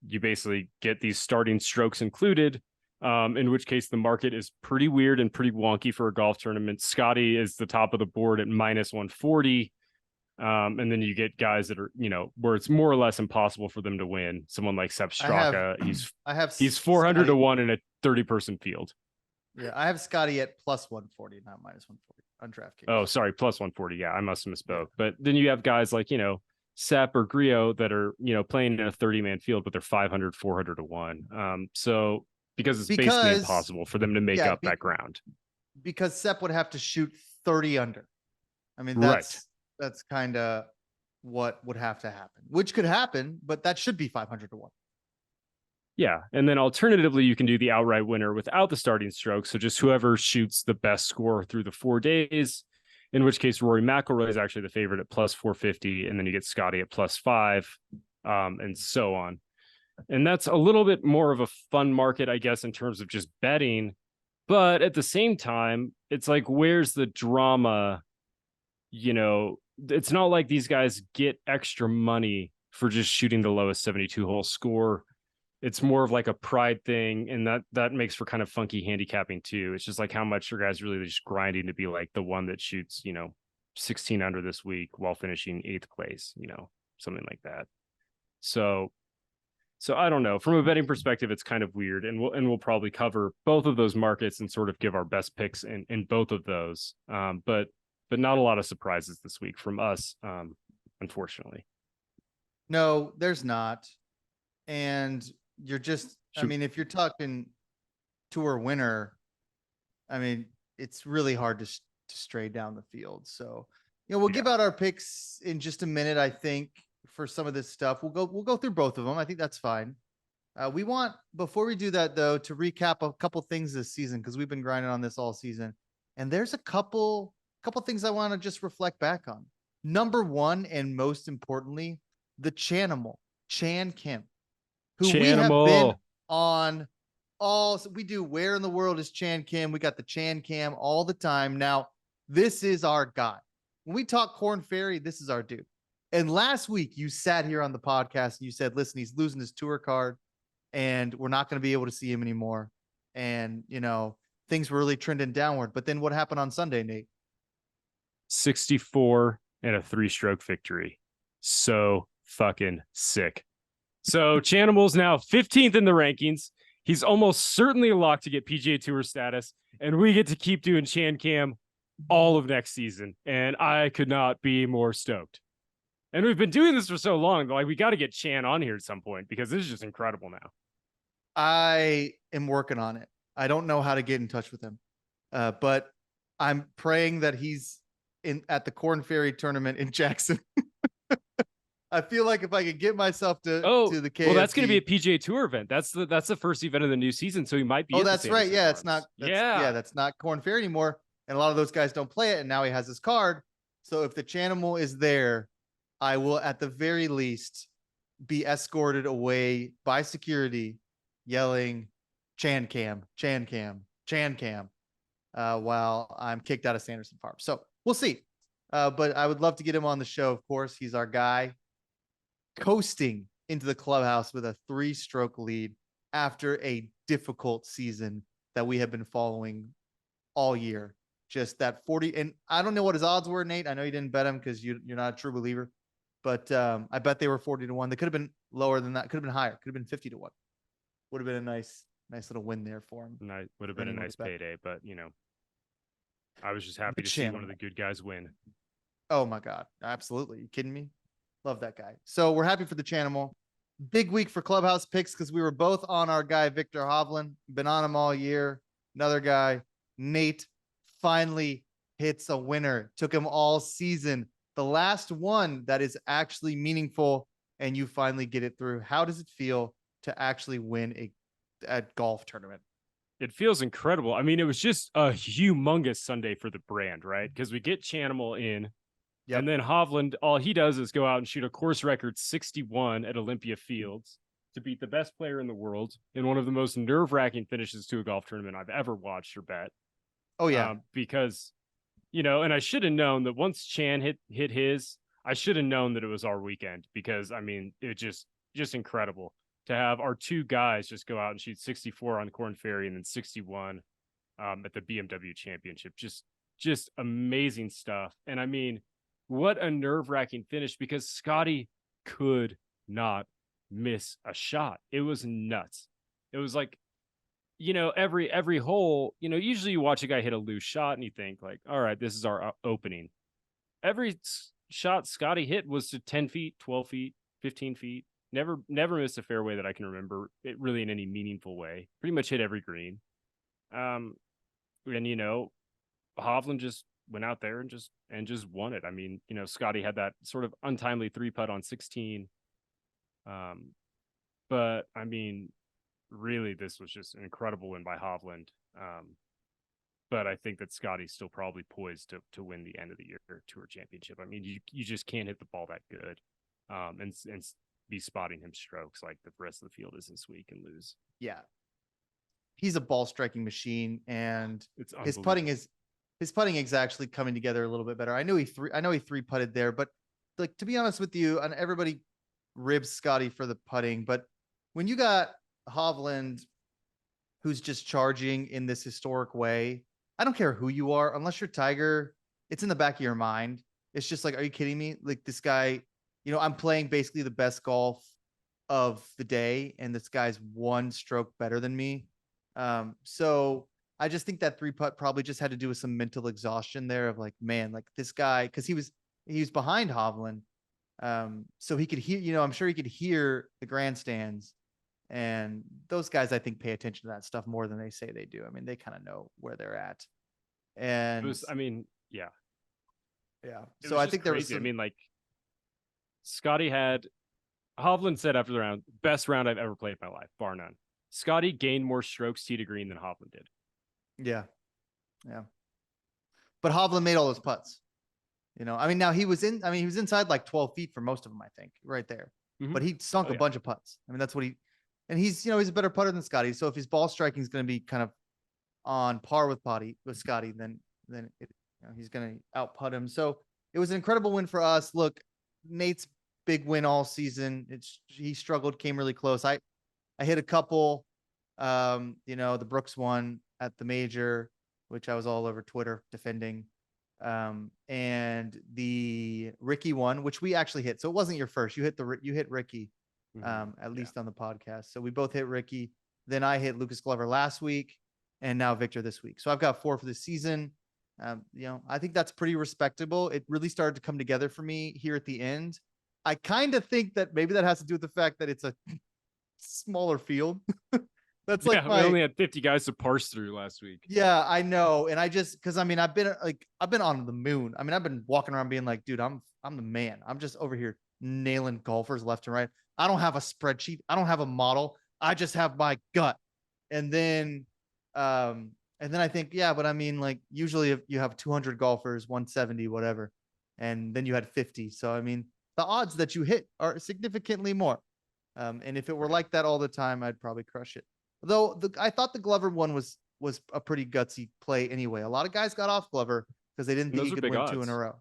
you basically get these starting strokes included, in which case the market is pretty weird and pretty wonky for a golf tournament. Scotty is the top of the board at -140. And then you get guys that are, where it's more or less impossible for them to win. Someone like Sepp Straka, he's 400 to 1 in a 30-person field. Yeah, I have Scotty at +140, not -140 on DraftKings. Oh, sorry, +140. Yeah, I must have misspoke. But then you have guys like, Sepp or Griot that are, playing in a 30-man field, but they're 500, 400 to 1. So because it's basically impossible for them to make up that ground. Because Sepp would have to shoot 30 under. I mean, Right. That's kind of what would have to happen, which could happen, but that should be 500 to 1. Yeah. And then alternatively, you can do the outright winner without the starting stroke. So just whoever shoots the best score through the 4 days, in which case Rory McIlroy is actually the favorite at +450. And then you get Scotty at +5, and so on. And that's a little bit more of a fun market, I guess, in terms of just betting. But at the same time, it's like, where's the drama? It's not like these guys get extra money for just shooting the lowest 72-hole score. It's more of like a pride thing, and that makes for kind of funky handicapping too. It's just like how much your guys really just grinding to be like the one that shoots, 16 under this week while finishing 8th place, something like that. So I don't know. From a betting perspective, it's kind of weird, and we'll probably cover both of those markets and sort of give our best picks in both of those. But not a lot of surprises this week from us, unfortunately. No, there's not. And you're just, if you're talking tour winner, it's really hard to stray down the field. So, we'll give out our picks in just a minute. I think for some of this stuff, we'll go through both of them. I think that's fine. We want, before we do that though, to recap a couple things this season, because we've been grinding on this all season. And there's a couple things I want to just reflect back on. Number 1, and most importantly, the Chanimal, Chan Kim, who we have been on all. So we do Where in the World is Chan Kim? We got the Chan Cam all the time. Now, this is our guy. When we talk Corn Ferry, this is our dude. And last week, you sat here on the podcast and you said, listen, he's losing his tour card and we're not going to be able to see him anymore. And, things were really trending downward. But then what happened on Sunday, Nate? 64 and a 3-stroke victory. So fucking sick. So Chanimal's now 15th in the rankings. He's almost certainly a lock to get PGA Tour status, and we get to keep doing Chan Cam all of next season. And I could not be more stoked. And we've been doing this for so long, like, we got to get Chan on here at some point, because this is just incredible now. I am working on it. I don't know how to get in touch with him, but I'm praying that he's at the Corn Ferry tournament in Jackson. I feel like if I could get myself to the KFC. Well, that's going to be a PGA Tour event. That's the first event of the new season, so he might be. Oh, that's right. Yeah, it's not. That's not Corn Ferry anymore, and a lot of those guys don't play it. And now he has his card. So if the Chanimal is there, I will at the very least be escorted away by security, yelling "Chan Cam, Chan Cam, Chan Cam," while I'm kicked out of Sanderson Farm. So we'll see. But I would love to get him on the show. Of course, he's our guy. Coasting into the clubhouse with a 3-stroke lead after a difficult season that we have been following all year. Just that 40, and I don't know what his odds were, Nate. I know you didn't bet him because you're not a true believer, but I bet they were 40-1. They could have been lower than that. Could have been higher. Could have been 50-1. Would have been a nice little win there for him. Would have been a nice payday, but I was just happy to see one of the good guys win. Oh my God. Absolutely. You kidding me? Love that guy. So we're happy for the channel. Big week for Clubhouse Picks because we were both on our guy, Victor Hovland. Been on him all year. Another guy, Nate, finally hits a winner. Took him all season. The last one that is actually meaningful, and you finally get it through. How does it feel to actually win a golf tournament? It feels incredible. I mean, it was just a humongous Sunday for the brand, right? Because we get Chanimal in, and then Hovland, all he does is go out and shoot a course record 61 at Olympia Fields to beat the best player in the world in one of the most nerve-wracking finishes to a golf tournament I've ever watched or bet. Oh yeah, because and I should have known that once Chan hit his, I should have known that it was our weekend, because I mean, it just incredible to have our two guys just go out and shoot 64 on Corn Ferry and then 61 at the BMW Championship. Just amazing stuff. And I mean, what a nerve-wracking finish, because Scotty could not miss a shot. It was nuts. It was like, every hole, usually you watch a guy hit a loose shot and you think like, all right, this is our opening. Every shot Scotty hit was to 10 feet, 12 feet, 15 feet. Never missed a fairway that I can remember it really in any meaningful way. Pretty much hit every green. And Hovland just went out there and just won it. I mean, Scotty had that sort of untimely 3-putt on 16. But I mean, really, this was just an incredible win by Hovland. But I think that Scotty's still probably poised to win the end of the year tour championship. I mean, you just can't hit the ball that good, and be spotting him strokes like the rest of the field is this week and lose. Yeah, he's a ball striking machine, and it's his putting is actually coming together a little bit better. I know he 3-putted there, but like, to be honest with you, and everybody ribs Scotty for the putting, but when you got Hovland, who's just charging in this historic way, I don't care who you are, unless you're Tiger, it's in the back of your mind. It's just like, are you kidding me? Like, this guy, I'm playing basically the best golf of the day, and this guy's 1 stroke better than me. So I just think that 3-putt probably just had to do with some mental exhaustion there of like, man, like this guy, because he was behind Hovland. So he could hear, I'm sure he could hear the grandstands. And those guys, I think, pay attention to that stuff more than they say they do. I mean, they kind of know where they're at. And yeah. So I think there was I mean, like, Scotty had, Hovland said after the round, best round I've ever played in my life, bar none. Scotty gained more strokes tee to green than Hovland did. Yeah. But Hovland made all those putts. I mean, now he was inside like 12 feet for most of them, I think, right there. Mm-hmm. But he sunk a bunch of putts. I mean, that's what and he's, he's a better putter than Scotty. So if his ball striking is going to be kind of on par with Scotty, then he's going to out putt him. So it was an incredible win for us. Look, Nate's big win all season. He struggled, came really close. I hit a couple, the Brooks one at the major, which I was all over Twitter defending. And the Ricky one, which we actually hit. So it wasn't your first. You hit Ricky, at least on the podcast. So we both hit Ricky. Then I hit Lucas Glover last week, and now Victor this week. So I've got 4 for the season. I think that's pretty respectable. It really started to come together for me here at the end. I kind of think that maybe that has to do with the fact that it's a smaller field. That's like we only had 50 guys to parse through last week. Yeah, I know. And because I've been on the moon. I mean, I've been walking around being like, dude, I'm the man. I'm just over here nailing golfers left and right. I don't have a spreadsheet. I don't have a model. I just have my gut. And then I think, yeah, but I mean, like, usually if you have 200 golfers, 170, whatever, and then you had 50. So, I mean, the odds that you hit are significantly more. And if it were like that all the time, I'd probably crush it. Though I thought the Glover one was a pretty gutsy play anyway. A lot of guys got off Glover because they didn't think he could win 2 in a row.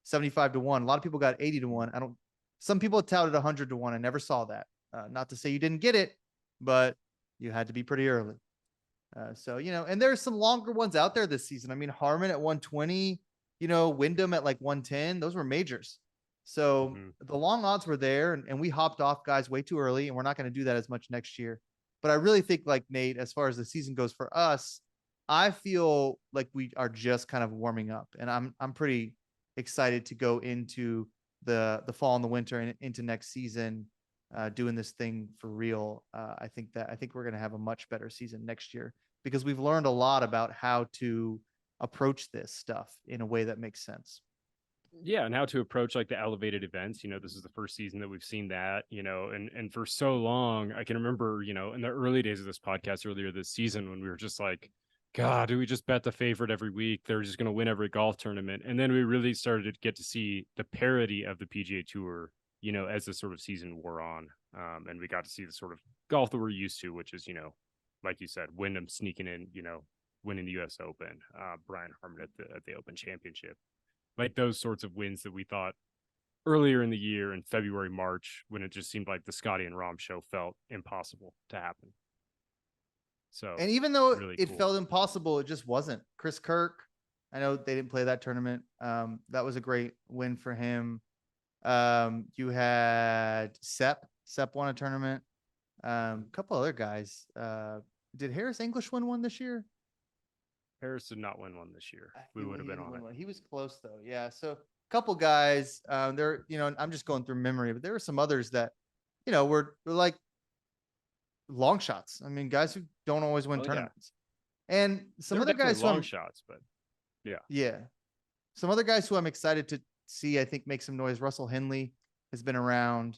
75-1. A lot of people got 80-1. Some people touted 100 to 1. I never saw that. Not to say you didn't get it, but you had to be pretty early. So, and there's some longer ones out there this season. I mean, Harmon at 120, Wyndham at like 110. Those were majors. So the long odds were there, and we hopped off guys way too early, and we're not going to do that as much next year. But I really think, like Nate, as far as the season goes for us, I feel like we are just kind of warming up, and I'm pretty excited to go into the fall and the winter and into next season, doing this thing for real. I think we're going to have a much better season next year because we've learned a lot about how to approach this stuff in a way that makes sense. Yeah, and how to approach like the elevated events. This is the first season that we've seen that, and for so long, I can remember, in the early days of this podcast earlier this season when we were just like, God, do we just bet the favorite every week? They're just going to win every golf tournament. And then we really started to get to see the parity of the PGA Tour, as the sort of season wore on. And we got to see the sort of golf that we're used to, which is, like you said, Wyndham sneaking in, winning the US Open, Brian Harmon at the Open Championship. Like those sorts of wins that we thought earlier in the year in February, March, when it just seemed like the Scotty and Rahm show felt impossible to happen. So, and even though really it cool. felt impossible, it just wasn't. Chris Kirk, I know they didn't play that tournament. That was a great win for him. You had Sepp won a tournament. A couple other guys. Did Harris English win one this year? Harris did not win one this year. We would have been on it. He was close though. Yeah. So a couple guys, there, I'm just going through memory, but there were some others that, were like long shots. I mean, guys who don't always win tournaments. Yeah. And some other guys long shots, but yeah. Some other guys who I'm excited to see, I think, make some noise. Russell Henley has been around.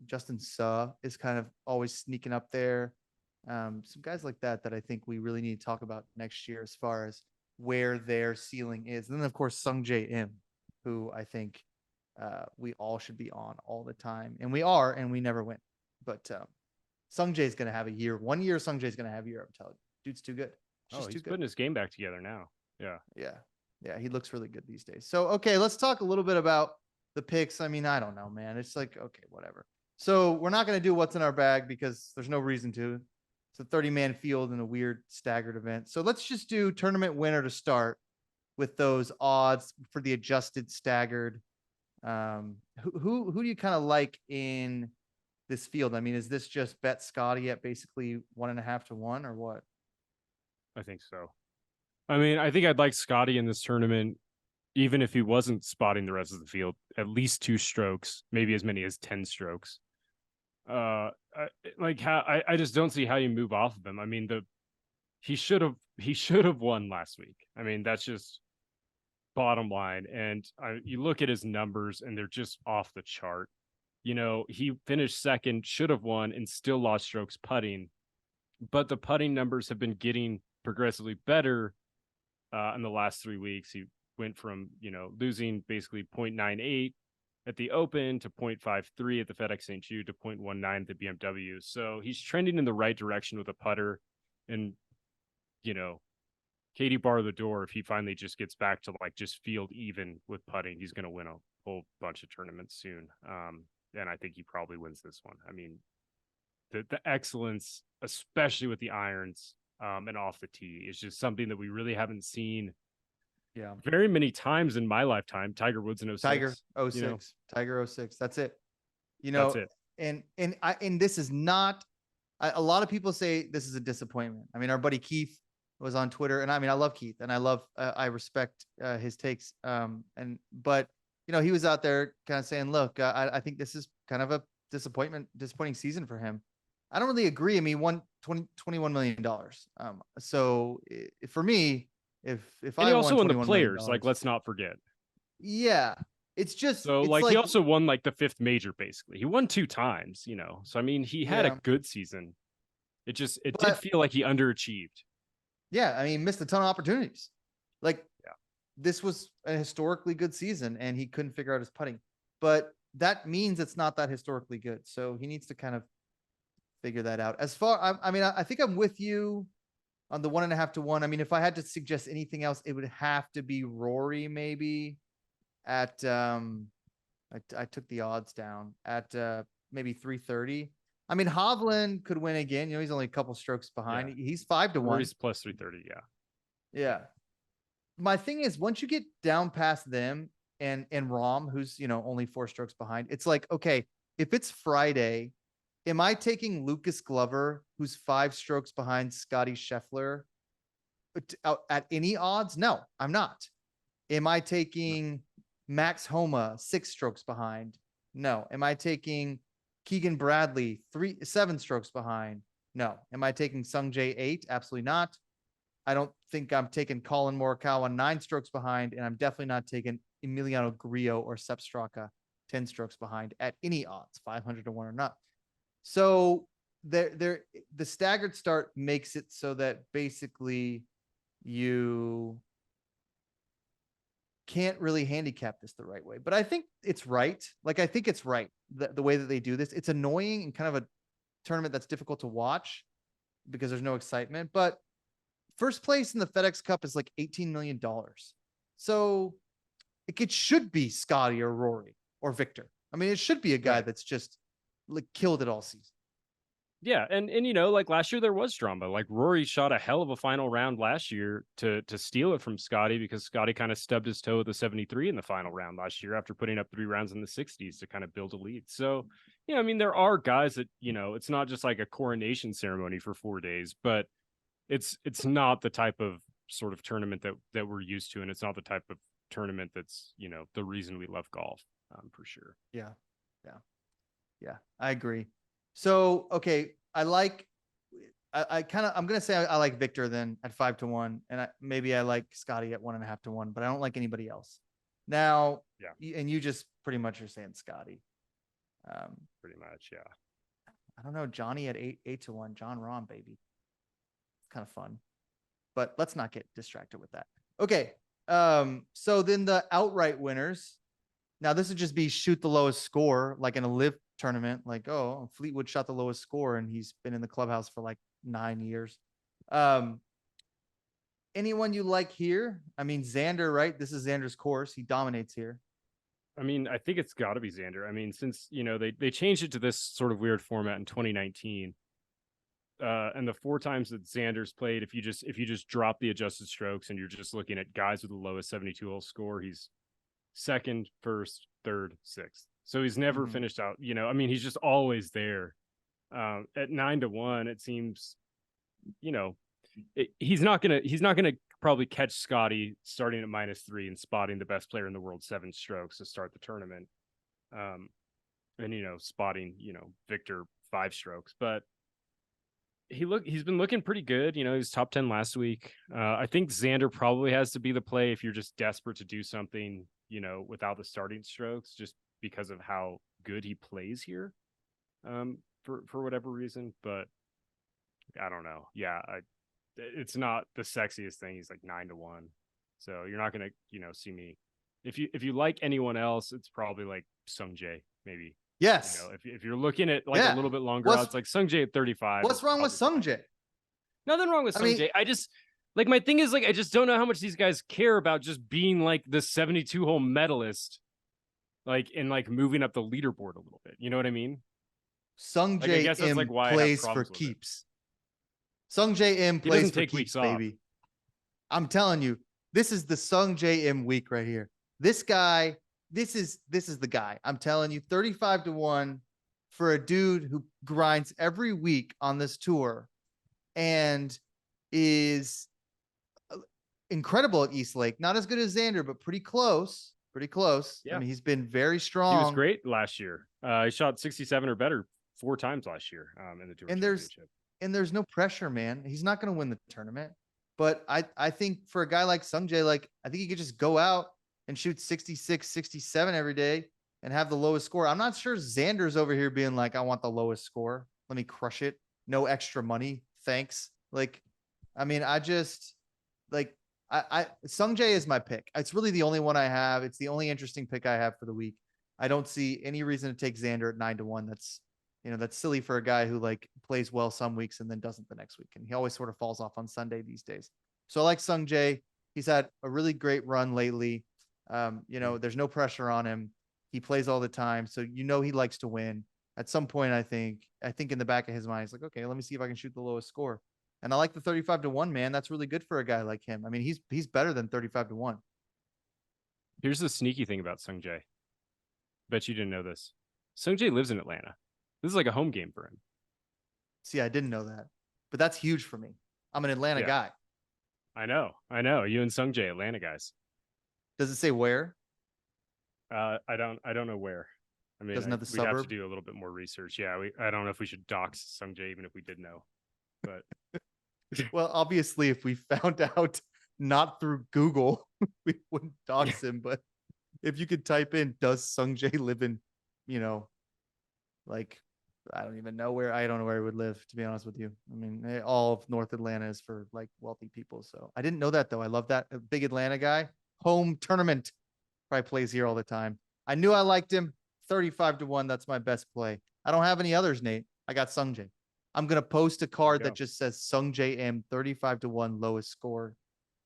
Justin Suh is kind of always sneaking up there. Some guys like that I think we really need to talk about next year as far as where their ceiling is. And then, of course, Sungjae Im, who I think we all should be on all the time. And we are, and we never win. But Sungjae is going to have a year. 1 year, Sungjae is going to have a year, I'm telling you. Dude's too good. He's putting his game back together now. Yeah. Yeah, he looks really good these days. So, okay, let's talk a little bit about the picks. I mean, I don't know, man. It's like, okay, whatever. So we're not going to do what's in our bag because there's no reason to. It's a 30-man field in a weird staggered event. So let's just do tournament winner to start with those odds for the adjusted staggered. Who do you kind of like in this field? I mean, is this just bet Scotty at basically 1.5 to 1 or what? I think so. I mean, I think I'd like Scotty in this tournament, even if he wasn't spotting the rest of the field, at least 2 strokes, maybe as many as 10 strokes. I just don't see how you move off of him. I mean, he should have won last week. I mean, that's just bottom line. And you look at his numbers and they're just off the chart. He finished second, should have won, and still lost strokes putting. But the putting numbers have been getting progressively better in the last 3 weeks. He went from, losing basically 0.98 at the Open to 0.53 at the FedEx St. Jude to 0.19 at the BMW. So he's trending in the right direction with a putter. And, Katie bar the door, if he finally just gets back to like just field even with putting, he's going to win a whole bunch of tournaments soon. And I think he probably wins this one. I mean, the excellence, especially with the irons and off the tee, is just something that we really haven't seen very many times in my lifetime. Tiger Woods in 06. Tiger 06. Tiger 06. That's it. That's it. And this is not, a lot of people say this is a disappointment. I mean, our buddy Keith was on Twitter, and I mean, I love Keith and I respect his takes. But he was out there kind of saying, look, I think this is kind of a disappointing season for him. I don't really agree. I mean, $21 million. So for me, if and he also won the Players, like, let's not forget. Yeah, it's just so like he also won like the 5th major. Basically, he won 2 times. So I mean, he had a good season. It did feel like he underachieved. Yeah, I mean, missed a ton of opportunities. This was a historically good season, and he couldn't figure out his putting. But that means it's not that historically good. So he needs to kind of figure that out. As far, I mean, I think I'm with you on the 1.5 to 1. I mean, if I had to suggest anything else, it would have to be Rory maybe at I took the odds down at maybe 330. I mean, Hovland could win again. You know, he's only a couple strokes behind. Yeah. He's 5-1. Rory's plus 330. Yeah. Yeah. My thing is, once you get down past them and Rahm, who's, you know, only 4 strokes behind, it's like, okay, if it's Friday, am I taking Lucas Glover, who's 5 strokes behind Scotty Scheffler, at any odds? No, I'm not. Am I taking Max Homa 6 strokes behind? No. Am I taking Keegan Bradley 7 strokes behind? No. Am I taking Sung Jae 8? Absolutely not. I don't think I'm taking Colin Morikawa 9 strokes behind, and I'm definitely not taking Emiliano Grillo or Sepp Straka 10 strokes behind at any odds, 500 to 1 or not. So the staggered start makes it so that basically you can't really handicap this the right way. But I think it's right. Like, I think it's right, the way that they do this. It's annoying and kind of a tournament that's difficult to watch because there's no excitement. But first place in the FedEx Cup is like $18 million. So it should be Scotty or Rory or Victor. I mean, it should be a guy that's just like killed it all season. Yeah, and you know, like last year there was drama. Like Rory shot a hell of a final round last year to steal it from Scotty because Scotty kind of stubbed his toe with the 73 in the final round last year after putting up 3 rounds in the 60s to kind of build a lead. So, yeah, I mean, there are guys that, you know, it's not just like a coronation ceremony for 4 days, but it's not the type of sort of tournament that we're used to, and it's not the type of tournament that's, you know, the reason we love golf, for sure. Yeah, I agree. So, okay, I'm going to say I like Victor then at 5-1, and maybe I like Scotty at 1.5 to 1, but I don't like anybody else. Now, and you just pretty much are saying Scotty. Pretty much, yeah. I don't know, Johnny at 8 to 1, John Rahm, baby. It's kind of fun, but let's not get distracted with that. Okay, so then the outright winners. Now, this would just be shoot the lowest score, like in a live tournament, like, oh, Fleetwood shot the lowest score and he's been in the clubhouse for like 9 years. Anyone you like here? I mean, Xander, right? This is Xander's course. He dominates here. I mean, I think it's got to be Xander. I mean, since, you know, they changed it to this sort of weird format in 2019. And the 4 times that Xander's played, if you just drop the adjusted strokes and you're just looking at guys with the lowest 72 hole score, he's second, first, third, sixth. So he's never finished out, you know, I mean, he's just always there. At 9 to 1, it seems, you know, he's not gonna probably catch Scotty starting at -3 and spotting the best player in the world 7 strokes to start the tournament. And, you know, spotting, you know, Victor 5 strokes, but he's been looking pretty good. You know, he was top 10 last week. I think Xander probably has to be the play if you're just desperate to do something, you know, without the starting strokes, just because of how good he plays here, for whatever reason. But I don't know. Yeah, it's not the sexiest thing. He's like 9 to 1, so you're not gonna, you know, see me. If you like anyone else, it's probably like Sung Jae, maybe. Yes. You know, if you're looking at like a little bit longer odds, like Sung Jae at 35. What's wrong with Sung Jae? Nothing wrong with Sung Jae. I just, like, my thing is, like, I just don't know how much these guys care about just being like the 72 hole medalist, like, and like moving up the leaderboard a little bit. You know what I mean? Sung Jae, like, I guess that's like why plays for keeps. Sung Jae M plays for keeps, baby. I'm telling you, this is the Sung Jae M week right here. This guy. This is the guy. I'm telling you, 35 to 1 for a dude who grinds every week on this tour and is incredible at East Lake. Not as good as Xander, but pretty close. Pretty close. Yeah. I mean, he's been very strong. He was great last year. He shot 67 or better 4 times last year in the Tour Championship. There's no pressure, man. He's not going to win the tournament. But I think for a guy like Sung Jae, like, I think he could just go out and shoot 66, 67 every day and have the lowest score. I'm not sure Xander's over here being like, I want the lowest score. Let me crush it. No extra money. Thanks. Like, I mean, I just like, Sung Jae is my pick. It's really the only one I have. It's the only interesting pick I have for the week. I don't see any reason to take Xander at 9 to 1. That's, you know, that's silly for a guy who like plays well some weeks and then doesn't the next week. And he always sort of falls off on Sunday these days. So I like Sung Jae. He's had a really great run lately. You know, there's no pressure on him. He plays all the time, so he likes to win. At some point, I think in the back of his mind, he's like, okay, let me see if I can shoot the lowest score. And I like the 35-1, man. That's really good for a guy like him. I mean, he's better than 35-1. Here's the sneaky thing about Sung Jae. Bet you didn't know this. Sung Jae lives in Atlanta. This is like a home game for him. See, I didn't know that, but that's huge for me. I'm an Atlanta guy. I know. You and Sung Jae, Atlanta guys. Does it say where? I don't know where. I mean, Doesn't have the we'd have suburb? to do a little bit more research. Yeah, I don't know if we should dox Sung Jae even if we did know. But Well, obviously, if we found out not through Google, we wouldn't dox him. But if you could type in, does Sung Jae live in, like, I don't even know where. I don't know where he would live, to be honest with you. I mean, all of North Atlanta is for like wealthy people. So I didn't know that, though. I love that. A big Atlanta guy. Home tournament. Probably plays here all the time. I knew I liked him. 35-1. That's my best play. I don't have any others, Nate. I got Sung Jae. I'm going to post a card that just says Sung Jae M 35-1 lowest score.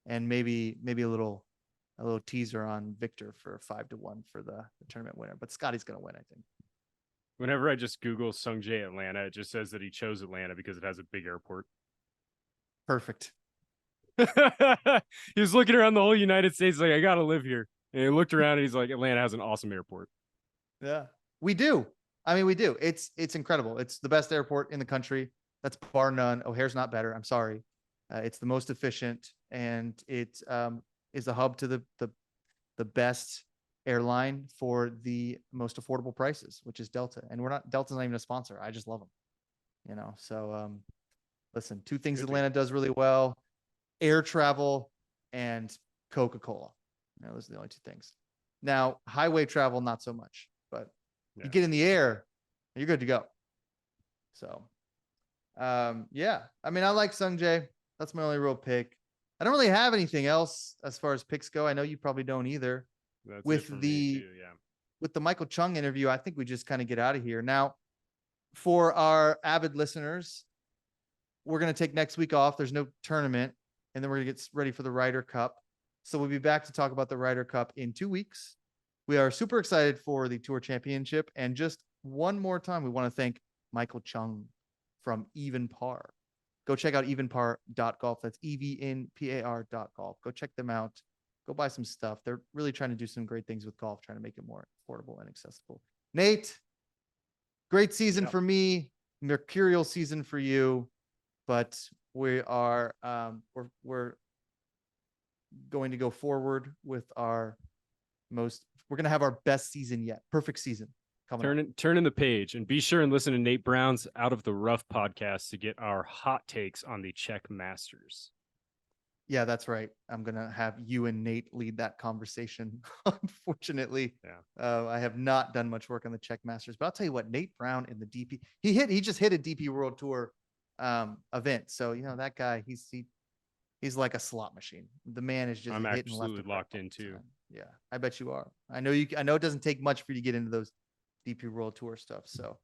And maybe a little teaser on Victor for 5-1 for the tournament winner. But Scotty's going to win, I think. Whenever I just Google Sung Jae Atlanta, it just says that he chose Atlanta because it has a big airport. Perfect. He was looking around the whole United States like, I got to live here. And he looked around and he's like, Atlanta has an awesome airport. Yeah, we do. I mean, we do. It's incredible. It's the best airport in the country. That's bar none. O'Hare's not better. I'm sorry. It's the most efficient, and it is the hub to the best airline for the most affordable prices, which is Delta. And Delta's not even a sponsor. I just love them. So listen, two things Atlanta does really well: air travel and Coca-Cola. Those are the only two things. Now, highway travel, not so much, but you get in the air, you're good to go. So, yeah. I mean, I like Sung Jae. That's my only real pick. I don't really have anything else as far as picks go. I know you probably don't either. That's with the Michael Chiong interview, I think we just kind of get out of here. Now, for our avid listeners, we're going to take next week off. There's no tournament, and then we're going to get ready for the Ryder Cup. So we'll be back to talk about the Ryder Cup in 2 weeks. We are super excited for the Tour Championship. And just one more time, we want to thank Michael Chiong from EVNPAR. Go check out evenpar.golf. That's EVNPAR.golf. Go check them out. Go buy some stuff. They're really trying to do some great things with golf, trying to make it more affordable and accessible. Nate, great season for me. Mercurial season for you. But we are we're going to go forward with we're going to have our best season yet. Perfect season coming. Turn in the page and be sure and listen to Nate Brown's Out of the Rough podcast to get our hot takes on the Czech Masters. Yeah, that's right. I'm going to have you and Nate lead that conversation. Unfortunately, I have not done much work on the Czech Masters, but I'll tell you what, Nate Brown in the DP, he just hit a DP World Tour event. So, that guy, he's like a slot machine. The man is just I'm hitting absolutely left locked in too. Yeah, I bet you are. I know it doesn't take much for you to get into those DP World Tour stuff. So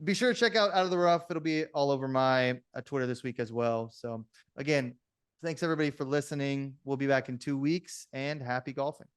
be sure to check out of the Rough. It'll be all over my Twitter this week as well. So again, thanks everybody for listening. We'll be back in 2 weeks, and happy golfing.